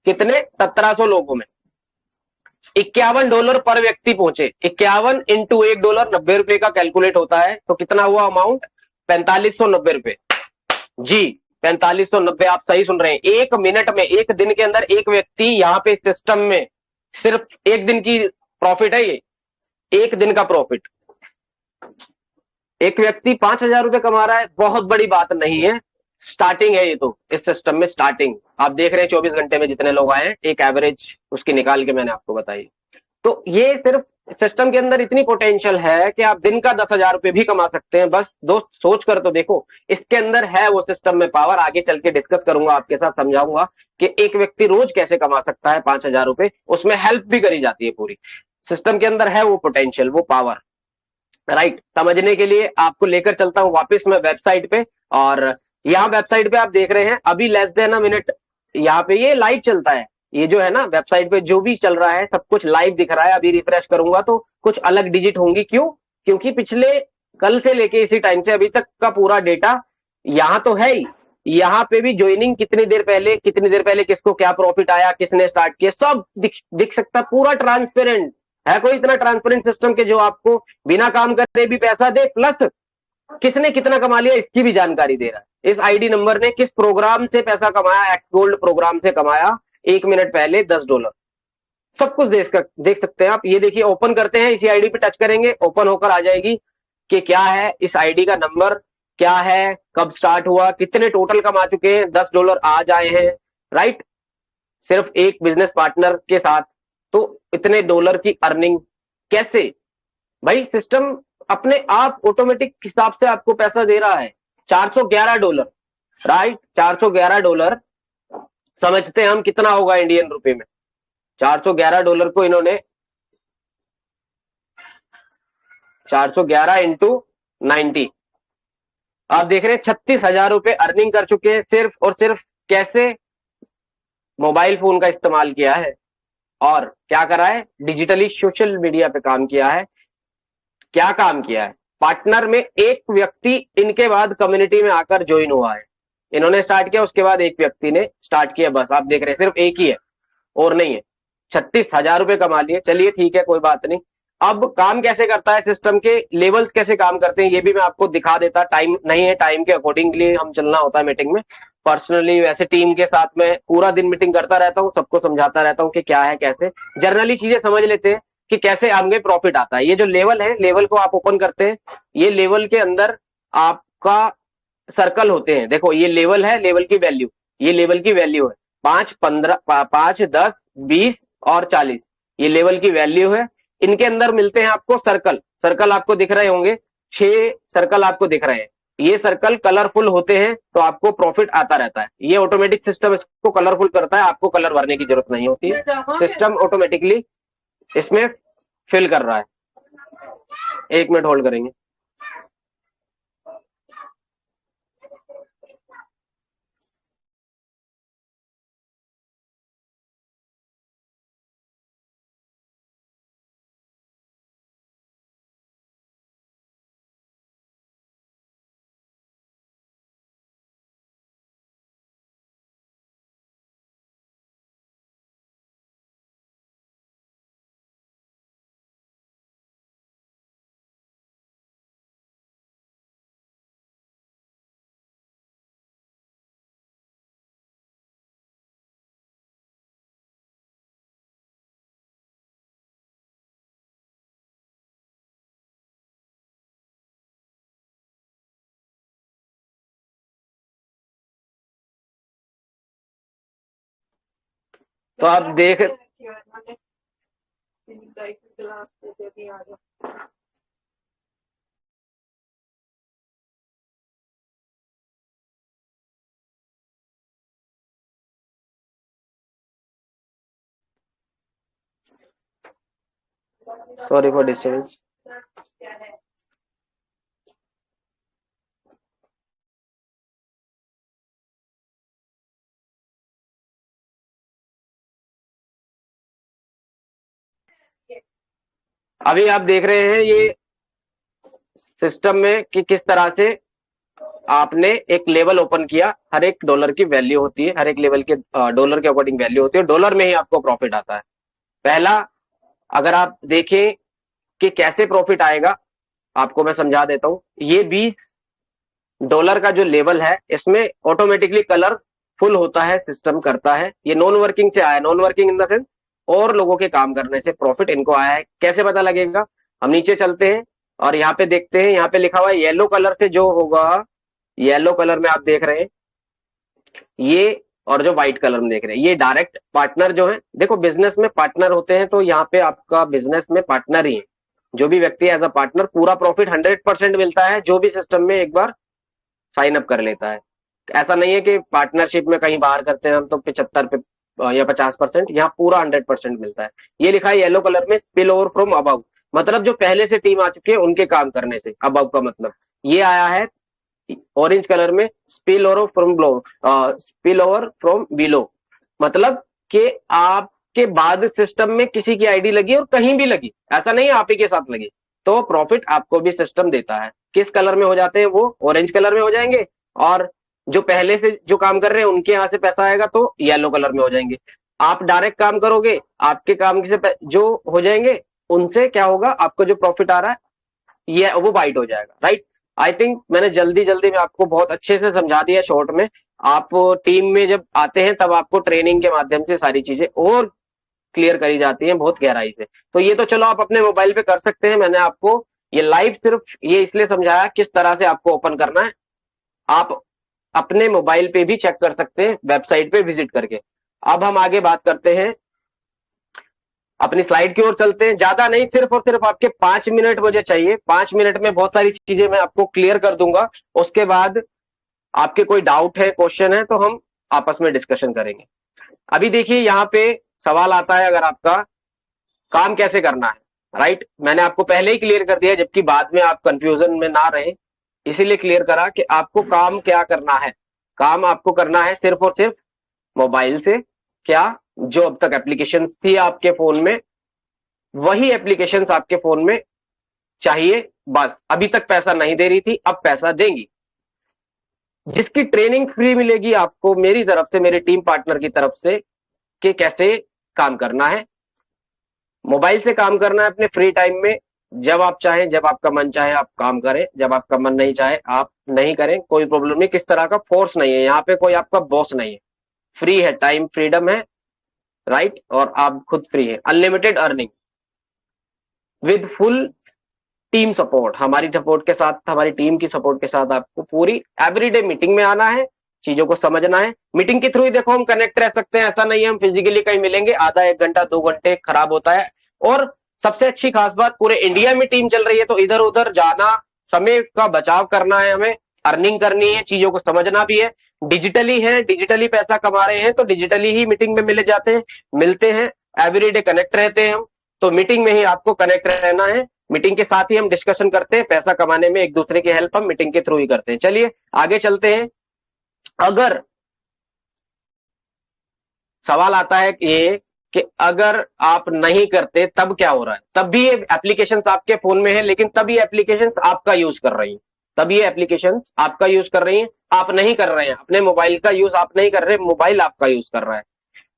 कितने, 1700 लोगों में। $51 पर व्यक्ति पहुंचे। 51 इंटू $1 ₹90 का कैलकुलेट होता है, तो कितना हुआ अमाउंट, 4590 रुपए। जी 4590, आप सही सुन रहे हैं। 1 मिनट में, 1 दिन के अंदर एक व्यक्ति यहाँ पे सिस्टम में, सिर्फ 1 दिन की प्रॉफिट है ये, 1 दिन का प्रॉफिट। एक व्यक्ति 5,000 रुपए कमा रहा है, बहुत बड़ी बात नहीं है, स्टार्टिंग है ये तो इस सिस्टम में, स्टार्टिंग। आप देख रहे हैं 24 घंटे में जितने लोग आए हैं, एक एवरेज उसकी निकाल के मैंने आपको बताई। तो ये सिर्फ सिस्टम के अंदर इतनी पोटेंशियल है कि आप दिन का 10,000 रुपए भी कमा सकते हैं। बस दोस्त सोच कर तो देखो, इसके अंदर है वो सिस्टम में पावर। आगे चल के डिस्कस करूंगा आपके साथ, समझाऊंगा कि एक व्यक्ति रोज कैसे कमा सकता है 5,000 रुपए। उसमें हेल्प भी करी जाती है पूरी। सिस्टम के अंदर है वो पोटेंशियल, वो पावर, राइट। समझने के लिए आपको लेकर चलता हूं वापस मैं वेबसाइट पे। और यहाँ वेबसाइट पे आप देख रहे हैं अभी लेस देन अ मिनट, यहाँ पे ये लाइव चलता है। ये जो है ना वेबसाइट पे जो भी चल रहा है सब कुछ लाइव दिख रहा है। अभी रिफ्रेश करूंगा तो कुछ अलग डिजिट होंगी, क्यों, क्योंकि पिछले कल से लेके इसी टाइम से अभी तक का पूरा डेटा यहाँ तो है ही। यहाँ पे भी ज्वाइनिंग कितनी देर पहले किसको क्या प्रॉफिट आया, किसने स्टार्ट किया, सब दिख सकता, पूरा ट्रांसपेरेंट है। कोई इतना ट्रांसपेरेंट सिस्टम के जो आपको बिना काम करे भी पैसा दे, प्लस किसने कितना कमा लिया इसकी भी जानकारी दे रहा है। इस आईडी नंबर ने किस प्रोग्राम से पैसा कमाया, एक्स गोल्ड प्रोग्राम से कमाया, 1 मिनट पहले $10। सब कुछ देख सकते हैं आप। ये देखिए, ओपन करते हैं, इसी आईडी पे टच करेंगे, ओपन होकर आ जाएगी कि क्या है इस आईडी का नंबर, क्या है, कब स्टार्ट हुआ, कितने टोटल कमा चुके हैं, $10 आज आए हैं, राइट। सिर्फ एक बिजनेस पार्टनर के साथ तो इतने डॉलर की अर्निंग कैसे? भाई सिस्टम अपने आप ऑटोमेटिक हिसाब से आपको पैसा दे रहा है। $411, राइट, $411 समझते हैं हम कितना होगा इंडियन रुपए में। $411 को इन्होंने 411 इंटू 90, आप देख रहे हैं 36,000 रुपए अर्निंग कर चुके हैं सिर्फ और सिर्फ कैसे? मोबाइल फोन का इस्तेमाल किया है और क्या करा है? डिजिटली सोशल मीडिया पे काम किया है। क्या काम किया है? पार्टनर में एक व्यक्ति इनके बाद कम्युनिटी में आकर ज्वाइन हुआ है। इन्होंने स्टार्ट किया, उसके बाद एक व्यक्ति ने स्टार्ट किया, बस आप देख रहे हैं सिर्फ एक ही है और नहीं है। 36,000 रुपए कमा लिए, चलिए ठीक है, कोई बात नहीं। अब काम कैसे करता है सिस्टम के लेवल्स कैसे काम करते हैं ये भी मैं आपको दिखा देता। टाइम नहीं है, टाइम के अकॉर्डिंगली हम चलना होता है मीटिंग में। पर्सनली वैसे टीम के साथ में पूरा दिन मीटिंग करता रहता हूँ, सबको समझाता रहता हूँ कि क्या है कैसे, जर्नली चीजें समझ लेते हैं कि कैसे आगे प्रॉफिट आता है। ये जो लेवल है, लेवल को आप ओपन करते हैं, ये लेवल के अंदर आपका सर्कल होते हैं। देखो ये लेवल है, लेवल की वैल्यू, ये लेवल की वैल्यू है 5, 15, 5, 10, 20 और 40, ये लेवल की वैल्यू है। इनके अंदर मिलते हैं आपको सर्कल, सर्कल आपको दिख रहे होंगे, 6 सर्कल आपको दिख रहे हैं। ये सर्कल कलरफुल होते हैं तो आपको प्रॉफिट आता रहता है। ये ऑटोमेटिक सिस्टम इसको कलरफुल करता है, आपको कलर भरने की जरूरत नहीं होती है, सिस्टम ऑटोमेटिकली इसमें फिल कर रहा है। 1 मिनट होल्ड करेंगे। तो आप देख, सॉरी फॉर डिस्टर्बेंस। अभी आप देख रहे हैं ये सिस्टम में कि किस तरह से आपने एक लेवल ओपन किया, हर एक डॉलर की वैल्यू होती है, हर एक लेवल के डॉलर के अकॉर्डिंग वैल्यू होती है, डॉलर में ही आपको प्रॉफिट आता है। पहला, अगर आप देखें कि कैसे प्रॉफिट आएगा, आपको मैं समझा देता हूं। ये $20 का जो लेवल है, इसमें ऑटोमेटिकली कलर फुल होता है, सिस्टम करता है। ये नॉन वर्किंग से आया, non working in the sense और लोगों के काम करने से प्रॉफिट इनको आया है। कैसे पता लगेगा? हम नीचे चलते हैं और यहाँ पे देखते हैं, यहाँ पे लिखा हुआ है येलो कलर से जो होगा, येलो कलर में आप देख रहे हैं ये, और जो व्हाइट कलर में देख रहे हैं ये डायरेक्ट पार्टनर जो है। देखो बिजनेस में पार्टनर होते हैं तो यहाँ पे आपका बिजनेस में पार्टनर ही है। जो भी व्यक्ति एज अ पार्टनर, पूरा प्रॉफिट 100% मिलता है जो भी सिस्टम में एक बार साइन अप कर लेता है। ऐसा नहीं है कि पार्टनरशिप में कहीं बाहर करते हैं हम तो 75 पे या 50%, यहाँ पूरा 100% मिलता है। ये लिखा है येलो कलर में स्पिल ओवर फ्रॉम अबव, मतलब जो पहले से टीम आ चुकी है उनके काम करने से। अबव का मतलब ये आया है ऑरेंज कलर में spill over from blow, spill over from below, मतलब कि आपके बाद सिस्टम में किसी की आईडी लगी और कहीं भी लगी, ऐसा नहीं है आप ही के साथ लगी, तो प्रॉफिट आपको भी सिस्टम देता है। किस कलर में हो जाते हैं वो? ऑरेंज कलर में हो जाएंगे, और जो पहले से जो काम कर रहे हैं उनके यहां से पैसा आएगा तो येलो कलर में हो जाएंगे। आप डायरेक्ट काम करोगे, आपके काम से जो हो जाएंगे उनसे क्या होगा, आपको जो प्रॉफिट आ रहा है ये वो वाइट हो जाएगा, राइट। आई थिंक मैंने जल्दी जल्दी में आपको बहुत अच्छे से समझा दिया शॉर्ट में आप टीम में जब आते हैं तब आपको ट्रेनिंग के माध्यम से सारी चीजें और क्लियर करी जाती हैं बहुत गहराई से। तो ये तो चलो आप अपने मोबाइल पे कर सकते हैं, मैंने आपको ये लाइव सिर्फ ये इसलिए समझाया किस तरह से आपको ओपन करना है। आप अपने मोबाइल पे भी चेक कर सकते हैं वेबसाइट पे विजिट करके। अब हम आगे बात करते हैं, अपनी स्लाइड की ओर चलते हैं। ज्यादा नहीं, सिर्फ और सिर्फ आपके 5 मिनट मुझे चाहिए। 5 मिनट में बहुत सारी चीजें मैं आपको क्लियर कर दूंगा। उसके बाद आपके कोई डाउट है, क्वेश्चन है, तो हम आपस में डिस्कशन करेंगे। अभी देखिए यहाँ पे सवाल आता है, अगर आपका काम कैसे करना है, राइट। मैंने आपको पहले ही क्लियर कर दिया, जबकि बाद में आप कंफ्यूजन में ना रहे इसीलिए क्लियर करा कि आपको काम क्या करना है। काम आपको करना है सिर्फ और सिर्फ मोबाइल से। क्या? जो अब तक एप्लीकेशन थी आपके फोन में, वही एप्लीकेशंस आपके फोन में चाहिए। बस अभी तक पैसा नहीं दे रही थी, अब पैसा देंगी। जिसकी ट्रेनिंग फ्री मिलेगी आपको मेरी तरफ से, मेरे टीम पार्टनर की तरफ से, कि कैसे काम करना है। मोबाइल से काम करना है अपने फ्री टाइम में। जब आप चाहें, जब आपका मन चाहे आप काम करें, जब आपका मन नहीं चाहे आप नहीं करें, कोई प्रॉब्लम नहीं। किस तरह का फोर्स नहीं है यहाँ पे, कोई आपका बॉस नहीं है। फ्री है, टाइम फ्रीडम है, राइट। और आप खुद फ्री है। Unlimited earning with full team support. हमारी सपोर्ट के साथ, हमारी टीम की सपोर्ट के साथ आपको पूरी एवरीडे मीटिंग में आना है, चीजों को समझना है। मीटिंग के थ्रू ही देखो हम कनेक्ट रह सकते हैं, ऐसा नहीं है हम फिजिकली कहीं मिलेंगे, आधा 1 घंटा 2 घंटे खराब होता है। और सबसे अच्छी खास बात, पूरे इंडिया में टीम चल रही है, तो इधर उधर जाना, समय का बचाव करना है हमें, अर्निंग करनी है, चीजों को समझना भी है। डिजिटली है, डिजिटली पैसा कमा रहे हैं, तो डिजिटली ही मीटिंग में मिले जाते हैं, मिलते हैं, एवरीडे कनेक्ट रहते हैं हम। तो मीटिंग में ही आपको कनेक्ट रहना है। मीटिंग के साथ ही हम डिस्कशन करते हैं, पैसा कमाने में एक दूसरे की हेल्प हम मीटिंग के थ्रू ही करते हैं। चलिए आगे चलते हैं। अगर सवाल आता है कि अगर आप नहीं करते तब क्या हो रहा है, तब भी ये एप्लीकेशंस आपके फोन में है, लेकिन तब ये एप्लीकेशंस आपका यूज कर रही हैं, तब ये एप्लीकेशंस आपका यूज कर रही हैं, आप नहीं कर रहे हैं। अपने मोबाइल का यूज आप नहीं कर रहे, मोबाइल आपका यूज कर रहा है।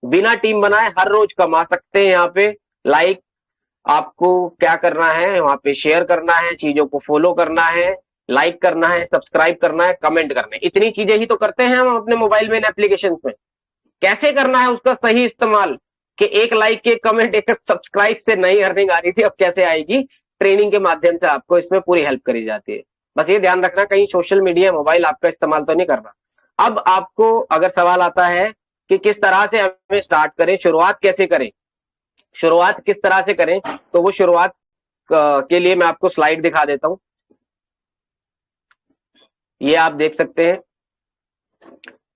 बिना टीम बनाए हर रोज कमा सकते हैं यहाँ पे। लाइक आपको क्या करना है, वहां पे शेयर करना है, चीजों को फॉलो करना है, लाइक करना है, सब्सक्राइब करना है, कमेंट करना है। इतनी चीजें ही तो करते हैं हम अपने मोबाइल में, एप्लीकेशन में। कैसे करना है उसका सही इस्तेमाल, कि एक लाइक, एक कमेंट, एक सब्सक्राइब से नहीं अर्निंग आ रही थी, अब कैसे आएगी। ट्रेनिंग के माध्यम से आपको इसमें पूरी हेल्प करी जाती है। बस ये ध्यान रखना कहीं सोशल मीडिया, मोबाइल आपका इस्तेमाल तो नहीं करना। अब आपको अगर सवाल आता है कि किस तरह से हमें स्टार्ट करें, शुरुआत कैसे करें, शुरुआत किस तरह से करें, तो वो शुरुआत के लिए मैं आपको स्लाइड दिखा देता हूं। ये आप देख सकते हैं,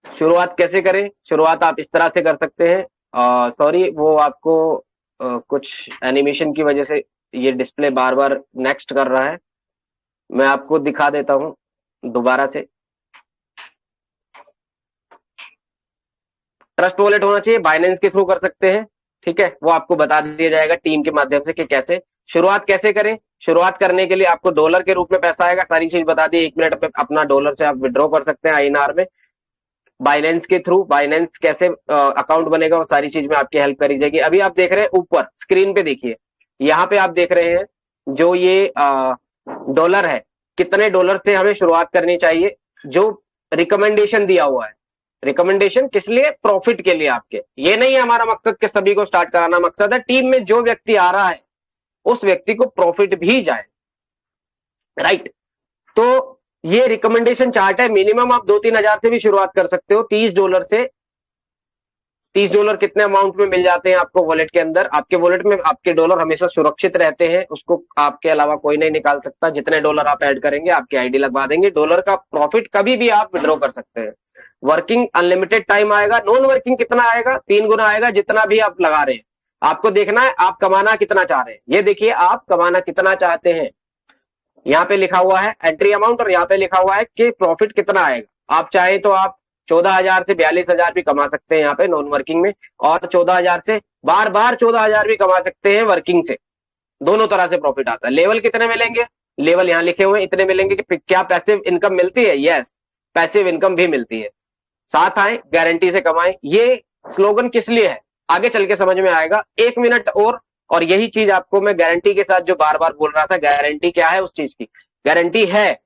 शुरुआत कैसे करें। शुरुआत आप इस तरह से कर सकते हैं। सॉरी, वो आपको कुछ एनिमेशन की वजह से ये डिस्प्ले बार बार नेक्स्ट कर रहा है। मैं आपको दिखा देता हूं दोबारा से। ट्रस्ट वॉलेट होना चाहिए, बाइनेंस के थ्रू कर सकते हैं, ठीक है। वो आपको बता दिया जाएगा टीम के माध्यम से कि कैसे शुरुआत कैसे करें। शुरुआत करने के लिए आपको डॉलर के रूप में पैसा आएगा, सारी चीज बता दी। 1 मिनट पे अपना डॉलर से आप विड्रॉ कर सकते हैं आईएनआर में, बाइनेंस के थ्रू। बाइनेंस कैसे अकाउंट बनेगा, वो सारी चीज में आपकी हेल्प करी जाएगी। अभी आप देख रहे हैं ऊपर स्क्रीन पे, देखिए यहाँ पे आप देख रहे हैं जो ये डॉलर है, कितने डॉलर से हमें शुरुआत करनी चाहिए, जो रिकमेंडेशन दिया हुआ है। रिकमेंडेशन किस लिए? प्रॉफिट के लिए आपके। ये नहीं है हमारा मकसद कि सभी को स्टार्ट कराना, मकसद है टीम में जो व्यक्ति आ रहा है उस व्यक्ति को प्रॉफिट भी जाए, राइट। तो ये रिकमेंडेशन चार्ट है। मिनिमम आप 2-3 हजार से भी शुरुआत कर सकते हो। $30 से, $30 कितने अमाउंट में मिल जाते हैं आपको वॉलेट के अंदर। आपके वॉलेट में आपके डॉलर हमेशा सुरक्षित रहते हैं, उसको आपके अलावा कोई नहीं निकाल सकता। जितने डॉलर आप ऐड करेंगे आपकी आईडी लगवा देंगे। डॉलर का प्रॉफिट कभी भी आप विड्रॉ कर सकते हैं। वर्किंग अनलिमिटेड टाइम आएगा। नॉन वर्किंग कितना आएगा? 3 गुना आएगा, जितना भी आप लगा रहे हैं। आपको देखना है आप कमाना कितना चाह रहे हैं। ये देखिए आप कमाना कितना चाहते हैं, यहाँ पे लिखा हुआ है एंट्री अमाउंट, और यहाँ पे लिखा हुआ है कि प्रॉफिट कितना आएगा। आप चाहे तो आप 14,000 से 42,000 भी कमा सकते हैं यहाँ पे नॉन वर्किंग में, और 14,000 से बार बार 14,000 भी कमा सकते हैं वर्किंग से। दोनों तरह से प्रॉफिट आता है। लेवल कितने मिलेंगे? लेवल यहाँ लिखे हुए हैं, इतने मिलेंगे। कि क्या पैसिव इनकम मिलती है? यस, पैसिव इनकम भी मिलती है। साथ आए, गारंटी से कमाएं। ये स्लोगन किस लिए है आगे चल के समझ में आएगा। 1 मिनट और यही चीज आपको मैं गारंटी के साथ जो बार बार बोल रहा था, गारंटी क्या है उस चीज की। गारंटी है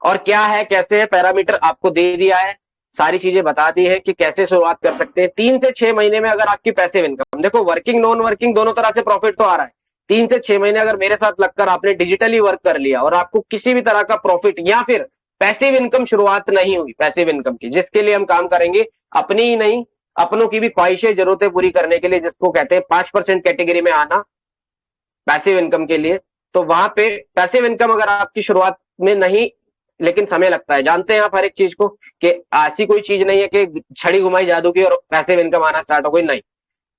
और क्या है, कैसे है, पैरामीटर आपको दे दिया है। सारी चीजें बता दी है कि कैसे शुरुआत कर सकते हैं। 3 से 6 महीने में अगर आपकी पैसिव इनकम, देखो वर्किंग नॉन वर्किंग दोनों तरह से प्रॉफिट तो आ रहा है। 3 से 6 महीने अगर मेरे साथ लगकर आपने डिजिटली वर्क कर लिया और आपको किसी भी तरह का प्रॉफिट या फिर पैसिव इनकम शुरुआत नहीं हुई पैसिव इनकम की, जिसके लिए हम काम करेंगे अपनी ही नहीं अपनों की भी ख्वाहिशें जरूरतें पूरी करने के लिए, जिसको कहते हैं 5% कैटेगरी में आना पैसिव इनकम के लिए। तो वहां पे पैसिव इनकम अगर आपकी शुरुआत में नहीं, लेकिन समय लगता है, जानते हैं आप हर एक चीज को कि ऐसी कोई चीज नहीं है कि छड़ी घुमाई जादू की और पैसिव इनकम आना स्टार्ट हो गई, नहीं।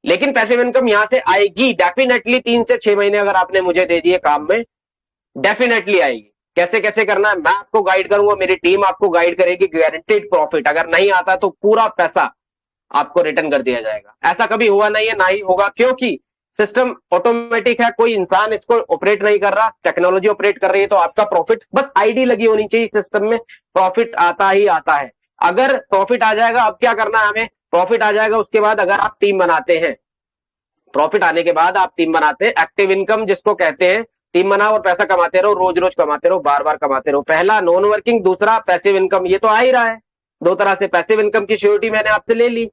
लेकिन पैसिव इनकम यहां से आएगी डेफिनेटली। 3 से 6 महीने अगर आपने मुझे दे दिए काम में, डेफिनेटली आएगी। कैसे कैसे करना है मैं आपको गाइड करूंगा, मेरी टीम आपको गाइड करेगी। गारंटीड प्रॉफिट, अगर नहीं आता तो पूरा पैसा आपको रिटर्न कर दिया जाएगा। ऐसा कभी हुआ नहीं है, ना ही होगा, क्योंकि सिस्टम ऑटोमेटिक है, कोई इंसान इसको ऑपरेट नहीं कर रहा, टेक्नोलॉजी ऑपरेट कर रही है। तो आपका प्रॉफिट, बस आईडी लगी होनी चाहिए सिस्टम में, प्रॉफिट आता ही आता है। अगर प्रॉफिट आ जाएगा, अब क्या करना है हमें, प्रॉफिट आ जाएगा उसके बाद अगर आप टीम बनाते हैं, प्रॉफिट आने के बाद आप टीम बनाते हैं, एक्टिव इनकम जिसको कहते हैं, टीम बनाओ और पैसा कमाते रहो, रोज रोज कमाते रहो, बार बार कमाते रहो। पहला नॉन वर्किंग, दूसरा पैसिव इनकम, ये तो आ ही रहा है दो तरह से। पैसिव इनकम की श्योरिटी मैंने आपसे ले ली,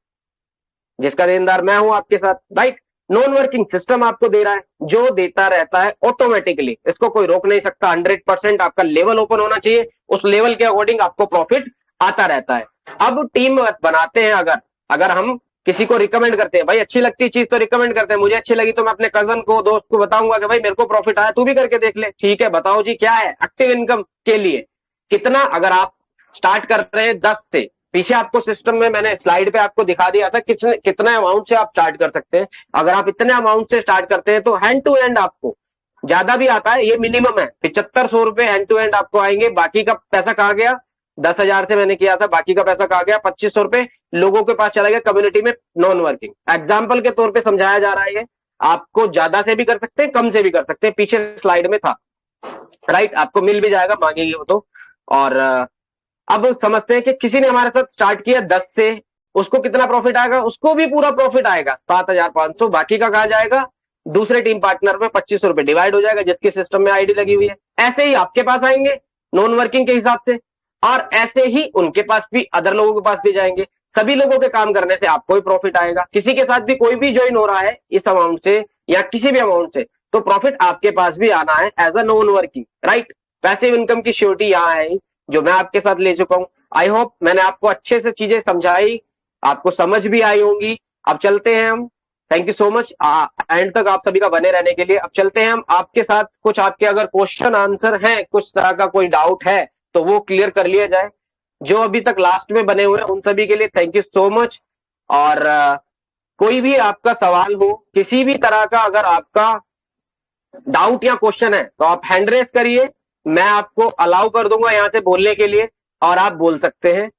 जिसका देनदार मैं हूं आपके साथ, राइट। नॉन वर्किंग सिस्टम आपको दे रहा है, जो देता रहता है ऑटोमेटिकली, इसको कोई रोक नहीं सकता। 100% आपका लेवल ओपन होना चाहिए, उस लेवल के अकॉर्डिंग आपको प्रॉफिट आता रहता है। अब टीम बनाते हैं, अगर अगर हम किसी को रिकमेंड करते हैं, भाई अच्छी लगती चीज तो रिकमेंड करते हैं, मुझे अच्छी लगी तो मैं अपने कजन को, दोस्त को बताऊंगा कि भाई मेरे को प्रॉफिट आया, तू भी करके देख ले। ठीक है, बताओ जी क्या है एक्टिव इनकम के लिए कितना। अगर आप स्टार्ट कर रहे हैं 10 से, पीछे आपको सिस्टम में मैंने स्लाइड पे आपको दिखा दिया था कितने अमाउंट से आप स्टार्ट कर सकते हैं। अगर आप इतने अमाउंट से स्टार्ट करते हैं तो हैंड टू हैंड आपको ज्यादा भी आता है, ये मिनिमम है 7500 रुपए हैंड टू हैंड आपको आएंगे। बाकी का पैसा कहाँ गया, 10,000 से मैंने किया था, बाकी का पैसा कहाँ गया, 2500 रुपए लोगों के पास चला गया कम्युनिटी में नॉन वर्किंग। एग्जाम्पल के तौर पर समझाया जा रहा है ये, आपको ज्यादा से भी कर सकते हैं, कम से भी कर सकते हैं, पीछे स्लाइड में था, राइट। आपको मिल भी जाएगा, मांगेंगे वो तो। और अब समझते हैं कि किसी ने हमारे साथ स्टार्ट किया 10 से, उसको कितना प्रॉफिट आएगा, उसको भी पूरा प्रॉफिट आएगा 7,500। बाकी का कहा जाएगा दूसरे टीम पार्टनर में, 2500 रुपए डिवाइड हो जाएगा, जिसके सिस्टम में आईडी लगी हुई है। ऐसे ही आपके पास आएंगे नॉन वर्किंग के हिसाब से, और ऐसे ही उनके पास भी, अदर लोगों के पास भी जाएंगे। सभी लोगों के काम करने से आपको भी प्रॉफिट आएगा। किसी के साथ भी कोई भी ज्वाइन हो रहा है इस अमाउंट से या किसी भी अमाउंट से, तो प्रॉफिट आपके पास भी आना है as a non working, right. Passive income की श्योरिटी यहाँ है जो मैं आपके साथ ले चुका हूं। आई होप मैंने आपको अच्छे से चीजें समझाई, आपको समझ भी आई होंगी। अब चलते हैं हम, thank you so much and तक आप सभी का बने रहने के लिए। अब चलते हैं हम आपके साथ, कुछ आपके अगर क्वेश्चन आंसर हैं, कुछ तरह का कोई डाउट है तो वो क्लियर कर लिया जाए। जो अभी तक लास्ट में बने हुए हैं उन सभी के लिए थैंक यू सो मच। और कोई भी आपका सवाल हो, किसी भी तरह का अगर आपका डाउट या क्वेश्चन है तो आप हैंड रेस करिए, मैं आपको अलाउ कर दूंगा यहां से बोलने के लिए, और आप बोल सकते हैं,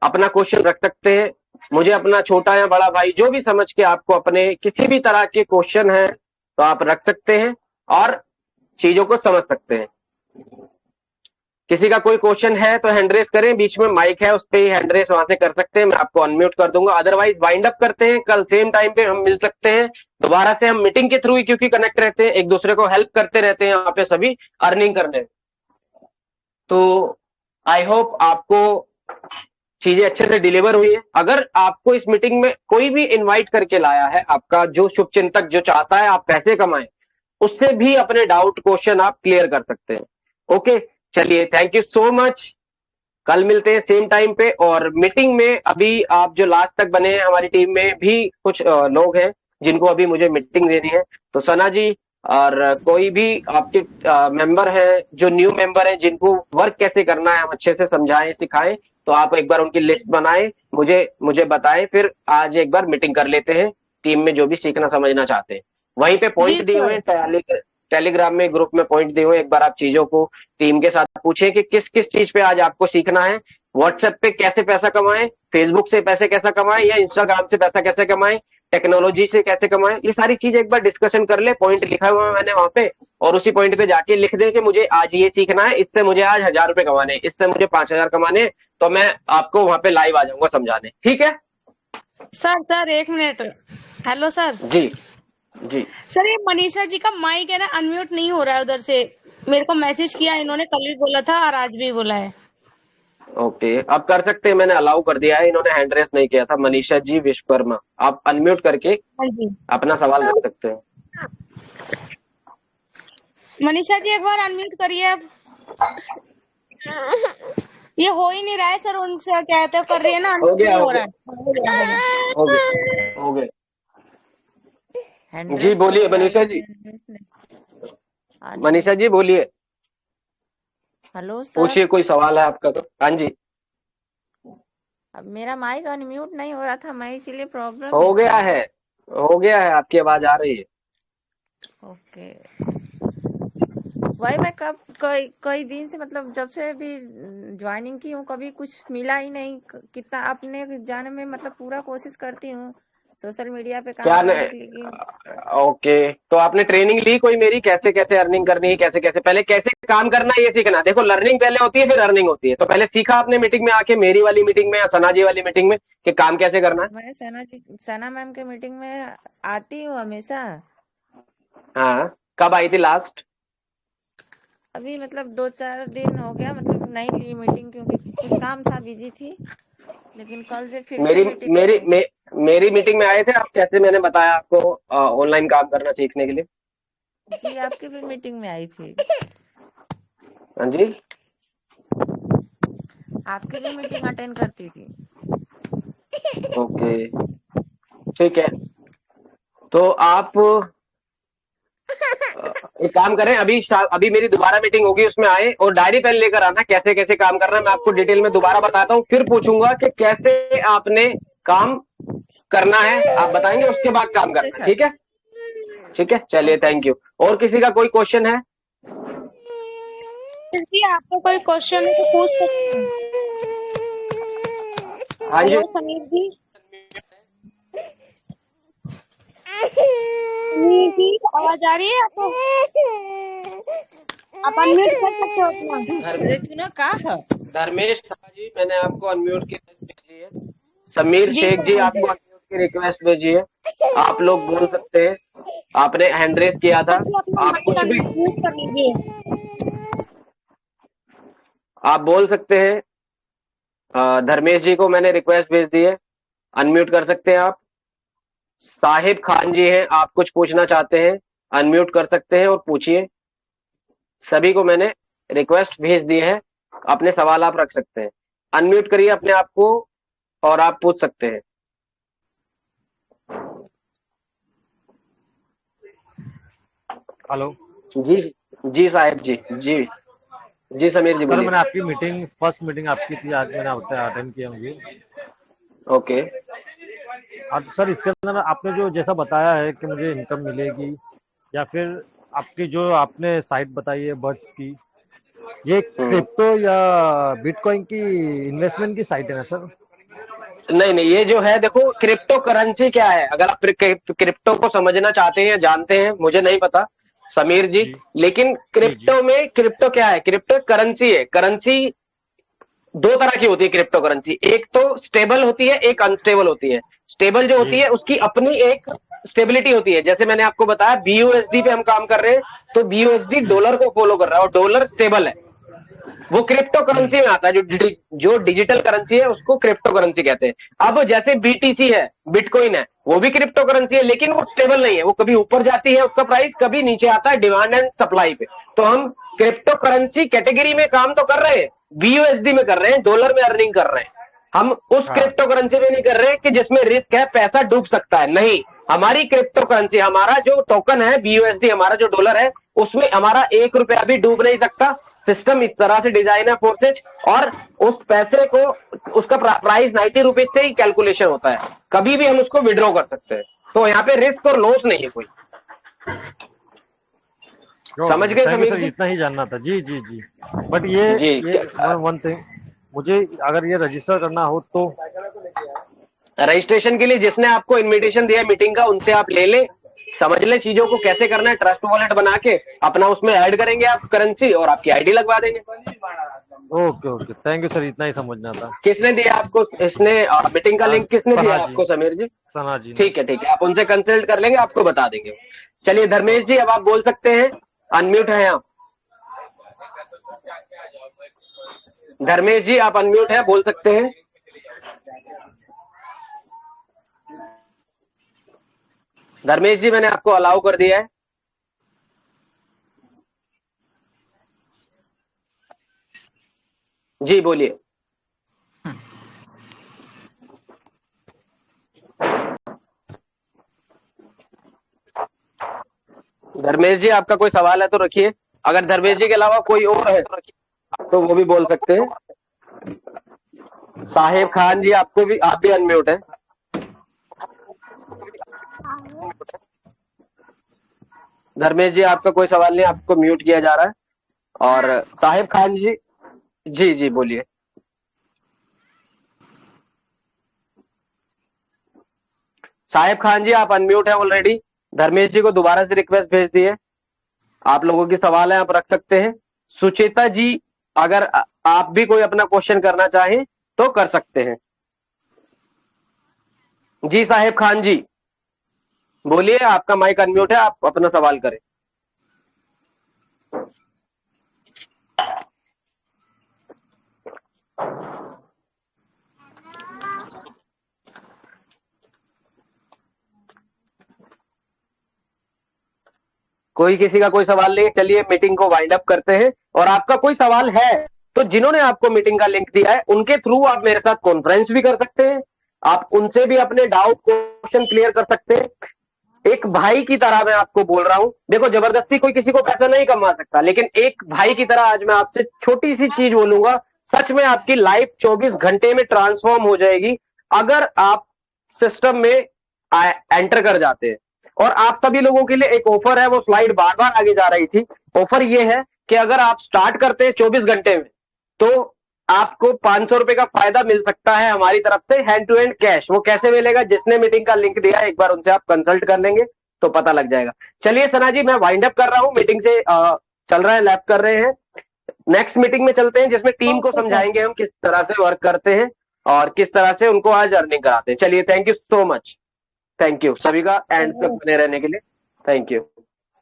अपना क्वेश्चन रख सकते हैं। मुझे अपना छोटा या बड़ा भाई जो भी समझ के आपको अपने किसी भी तरह के क्वेश्चन है तो आप रख सकते हैं और चीजों को समझ सकते हैं। किसी का कोई क्वेश्चन है तो हैंड रेस करें, बीच में माइक है उस पर हैंड रेस वहां से कर सकते हैं, मैं आपको अनम्यूट कर दूंगा। अदरवाइज वाइंड अप करते हैं, कल सेम टाइम पे हम मिल सकते हैं दोबारा से। हम मीटिंग के थ्रू ही क्योंकि कनेक्ट रहते हैं, एक दूसरे को हेल्प करते रहते हैं यहाँ पे सभी अर्निंग करने। तो आई होप आपको चीजें अच्छे से डिलीवर हुई है। अगर आपको इस मीटिंग में कोई भी इनवाइट करके लाया है, आपका जो शुभचिंतक जो चाहता है आप पैसे कमाएं, उससे भी अपने डाउट क्वेश्चन आप क्लियर कर सकते हैं। ओके, चलिए थैंक यू सो मच, कल मिलते हैं सेम टाइम पे। और मीटिंग में अभी आप जो लास्ट तक बने हैं, हमारी टीम में भी कुछ लोग हैं जिनको अभी मुझे मीटिंग देनी है, तो सना जी और कोई भी आपके मेंबर हैं जो न्यू मेंबर हैं, जिनको वर्क कैसे करना है हम अच्छे से समझाएं सिखाएं, तो आप एक बार उनकी लिस्ट बनाएं, मुझे बताएं, फिर आज एक बार मीटिंग कर लेते हैं टीम में जो भी सीखना समझना चाहते हैं। वहीं पे पॉइंट दिए हुए हैं टेलीग्राम में, ग्रुप में पॉइंट दिए हुए, एक बार आप चीजों को टीम के साथ पूछें कि किस किस चीज पे आज आपको सीखना है। व्हाट्सएप पे कैसे पैसा कमाएं, फेसबुक से पैसे कैसे कमाएं, या इंस्टाग्राम से पैसा कैसे कमाएं, टेक्नोलॉजी से कैसे कमाएं, ये सारी चीजें एक बार डिस्कशन कर ले। पॉइंट लिखा हुआ है मैंने वहां पे, और उसी पॉइंट पे जाके लिख दे कि मुझे आज ये सीखना है, इससे मुझे आज 1,000 रुपए कमाने, इससे मुझे 5,000 कमाने, तो मैं आपको वहां पे लाइव आ जाऊंगा समझाने। ठीक है सर 1 मिनट। हेलो सर जी। जी सर, ये मनीषा जी का माइक है ना, अनम्यूट नहीं हो रहा है उधर से। मेरे को मैसेज किया इन्होंने, कल भी बोला था और आज भी बोला है। ओके, अब कर सकते हैं, मैंने अलाउ कर दिया है, इन्होंने हैंड रेस नहीं किया था। मनीषा जी विश्वकर्मा, आप अनम्यूट करके हाँ जी। अपना सवाल रख सकते हैं। मनीषा जी एक बार अनम्यूट करिए अब। ये हो ही नहीं रहा है सर, उनसे कहते कर रही है ना, हो अनम्यूट गया, नहीं हो हो रहा गया, है। हो गया, हो गया। हो गया, हो गया। हैंड जी रेस तो बोलिए हो रहा है मनीषा लेकिन जी, हैंड रेस नहीं आ नहीं मनीषा रही। जी बोलिए, हेलो सर, पूछिए, कोई सवाल है आपका तो। हाँ जी, अब मेरा माइक अनम्यूट नहीं हो रहा था, मैं इसीलिए प्रॉब्लम में हो गया थी। है, हो गया है, आपकी आवाज आ रही है। ओके, वही मैं कब कई कई दिन से मतलब जब से भी ज्वाइनिंग की हूँ कभी कुछ मिला ही नहीं। कितना अपने जाने में मतलब पूरा कोशिश करती हूँ सोशल मीडिया पे काम क्या करने नहीं, की, लेकिन ओके, तो आपने ट्रेनिंग ली कोई मेरी, कैसे कैसे अर्निंग करनी है, कैसे कैसे, पहले कैसे काम करना है ये सीखना। देखो, लर्निंग पहले होती है फिर अर्निंग होती है। तो पहले सीखा आपने मीटिंग में आके, मेरी वाली मीटिंग में या सना जी वाली मीटिंग में, कि काम कैसे करना है। मैं सना मैम के मीटिंग में आती हूँ हमेशा। हाँ, कब आई थी लास्ट। अभी मतलब 2-4 दिन हो गया, मतलब नहीं ली मीटिंग क्योंकि कुछ काम था, बिजी थी। लेकिन कल से फिर से मेरी मीटिंग मेरी लेंगे। मेरी मीटिंग में आए थे आप, कैसे मैंने बताया आपको ऑनलाइन काम करना सीखने के लिए। जी, आपकी भी मीटिंग में आई थी। हाँ जी, आपकी भी मीटिंग अटेंड करती थी। ओके, ठीक है। तो आप एक काम करें, अभी मेरी दोबारा मीटिंग होगी, उसमें आए और डायरी पेन लेकर आना, कैसे कैसे काम करना है मैं आपको डिटेल में दोबारा बताता हूँ। फिर पूछूंगा कि कैसे आपने काम करना है, आप बताएंगे, उसके बाद काम ओके करना है, सर। ठीक है। ठीक है, चलिए, ओके। Thank you. और किसी का कोई क्वेश्चन है। सर जी आपको कोई क्वेश्चन है तो पूछ सकते हैं। हाँ जी, हेलो समीर जी। समीर जी आवाज आ रही है आपको? आप अनम्यूट कर सकते हो अपना। अरे तू ना का है? धर्मेश था जी, मैंने आपको अनम्यूट की रिक्वेस्ट भेजी है। समीर जी शेख जी, सर जी। आपको अनम्यूट की रिक्वेस्ट भेजी है। आप लोग बोल सकते हैं, आपने हैंड रेस किया था। सर जी अपना आप माइक कुछ भी, अनम्यूट कर लीजिए। आप बोल सकते हैं। धर्मेश जी को मैंने रिक्वेस्ट भेज दी है, अनम्यूट कर सकते हैं आप। साहिब खान जी हैं, आप कुछ पूछना चाहते हैं, अनम्यूट कर सकते हैं और पूछिए। सभी को मैंने रिक्वेस्ट भेज दी है, अपने सवाल आप रख सकते हैं। अनम्यूट करिए अपने आप को और आप पूछ सकते हैं। हेलो जी, जी साहिब जी, जी, जी समीर जी सर, बोलिए। मैंने आपकी मीटिंग फर्स्ट मीटिंग आपकी थी, आज मैंने अटेंड किया मुझे। ओके, अब सर इसके अंदर आपने जो जैसा बताया है कि मुझे इनकम मिलेगी, या फिर आपकी जो आपने साइट बताई है बर्ड्स की, ये हम्म, क्रिप्टो या बिटकॉइन की इन्वेस्टमेंट की साइट है ना सर? नहीं नहीं, ये जो है, देखो, क्रिप्टो करेंसी क्या है, अगर आप क्रिप्टो को समझना चाहते हैं, जानते हैं, मुझे नहीं पता समीर जी। जी लेकिन जी जी। क्रिप्टो में, क्रिप्टो क्या है, क्रिप्टो करेंसी है। करेंसी दो तरह की होती है क्रिप्टो करेंसी, एक तो स्टेबल होती है, एक अनस्टेबल होती है। स्टेबल जो होती जी है उसकी अपनी एक स्टेबिलिटी होती है, जैसे मैंने आपको बताया बीयूएसडी पे हम काम कर रहे हैं, तो बीयूएसडी जी डॉलर को फॉलो कर रहा है और डॉलर स्टेबल है, वो क्रिप्टो जी करेंसी में आता है। जो डिजिटल करेंसी है उसको क्रिप्टो करेंसी कहते हैं। अब जैसे बीटीसी है, बिटकॉइन है, वो भी क्रिप्टो करेंसी है, लेकिन वो स्टेबल नहीं है, वो कभी ऊपर जाती है उसका प्राइस, कभी नीचे आता है, डिमांड एंड सप्लाई पे। तो हम क्रिप्टो करेंसी कैटेगरी में काम तो कर रहे हैं, बीयूएसडी में कर रहे हैं, डॉलर में अर्निंग कर रहे हैं। हम उस हाँ क्रिप्टो करेंसी में नहीं कर रहे कि जिसमें रिस्क है, पैसा डूब सकता है, नहीं। हमारी क्रिप्टो करेंसी, हमारा जो टोकन है बीयूएसडी, हमारा जो डॉलर है, उसमें हमारा 1 रुपया भी डूब नहीं सकता। सिस्टम इस तरह से डिजाइन है फोर्सेज, और उस पैसे को, उसका प्राइस 90 रुपीज से ही कैलकुलेशन होता है, कभी भी हम उसको विड्रॉ कर सकते हैं। तो यहाँ पे रिस्क और लॉस नहीं है कोई। समझ ओके, गए थैंक यू समीर सर, जी। इतना ही जानना था। जी जी जी। बट ये जी ये वन वन थिंग, मुझे अगर ये रजिस्टर करना हो तो? रजिस्ट्रेशन के लिए जिसने आपको इनविटेशन दिया मीटिंग का, उनसे आप ले लें, समझ लें चीजों को कैसे करना है, ट्रस्ट वॉलेट बना के अपना उसमें ऐड करेंगे आप करेंसी, और आपकी आईडी लगवा देंगे। Okay okay, thank you sir, इतना ही समझना था। किसने दिया आपको, इसने मीटिंग का लिंक किसने सना दिया जी, आपको समीर जी। सना जी ने। ठीक है, ठीक है, आप उनसे कंसल्ट कर लेंगे, आपको बता देंगे। चलिए धर्मेश जी, अब आप बोल सकते हैं, अनम्यूट हैं आप। धर्मेश जी आप अनम्यूट हैं, बोल सकते हैं। धर्मेश जी मैंने आपको अलाउ कर दिया है। जी बोलिए। धर्मेश जी आपका कोई सवाल है तो रखिए, अगर धर्मेश जी के अलावा कोई और है तो वो भी बोल सकते हैं। साहिब खान जी आपको भी, आप भी अनम्यूट है। धर्मेश जी आपका कोई सवाल नहीं, आपको म्यूट किया जा रहा है। और साहिब खान जी, जी जी बोलिए। साहिब खान जी आप अनम्यूट है ऑलरेडी। धर्मेश जी को दोबारा से रिक्वेस्ट भेज दी है, आप लोगों की सवाल है आप रख सकते हैं। सुचेता जी अगर आप भी कोई अपना क्वेश्चन करना चाहें तो कर सकते हैं। जी साहिब खान जी बोलिए, आपका माइक अनम्यूट है, आप अपना सवाल करें। कोई किसी का कोई सवाल नहीं है, चलिए मीटिंग को वाइंड अप करते हैं। और आपका कोई सवाल है तो जिन्होंने आपको मीटिंग का लिंक दिया है उनके थ्रू आप मेरे साथ कॉन्फ्रेंस भी कर सकते हैं, आप उनसे भी अपने डाउट क्वेश्चन क्लियर कर सकते हैं। एक भाई की तरह मैं आपको बोल रहा हूं, देखो जबरदस्ती कोई किसी को पैसा नहीं कमा सकता, लेकिन एक भाई की तरह आज मैं आपसे छोटी सी चीज बोलूंगा, सच में आपकी लाइफ 24 घंटे में ट्रांसफॉर्म हो जाएगी अगर आप सिस्टम में एंटर कर जाते हैं। और आप सभी लोगों के लिए एक ऑफर है, वो स्लाइड बार बार आगे जा रही थी। ऑफर ये है कि अगर आप स्टार्ट करते हैं 24 घंटे में तो आपको 500 रुपए का फायदा मिल सकता है हमारी तरफ से, हैंड टू हैंड कैश। वो कैसे मिलेगा, जिसने मीटिंग का लिंक दिया एक बार उनसे आप कंसल्ट कर लेंगे तो पता लग जाएगा। चलिए सना जी मैं वाइंड अप कर रहा हूं, मीटिंग से चल रहा है, लैप कर रहे हैं। नेक्स्ट मीटिंग में चलते हैं जिसमें टीम को समझाएंगे हम किस तरह से वर्क करते हैं और किस तरह से उनको आज अर्निंग कराते हैं। चलिए thank you so much, thank you सभी का एंड तक बने रहने के लिए, थैंक यू।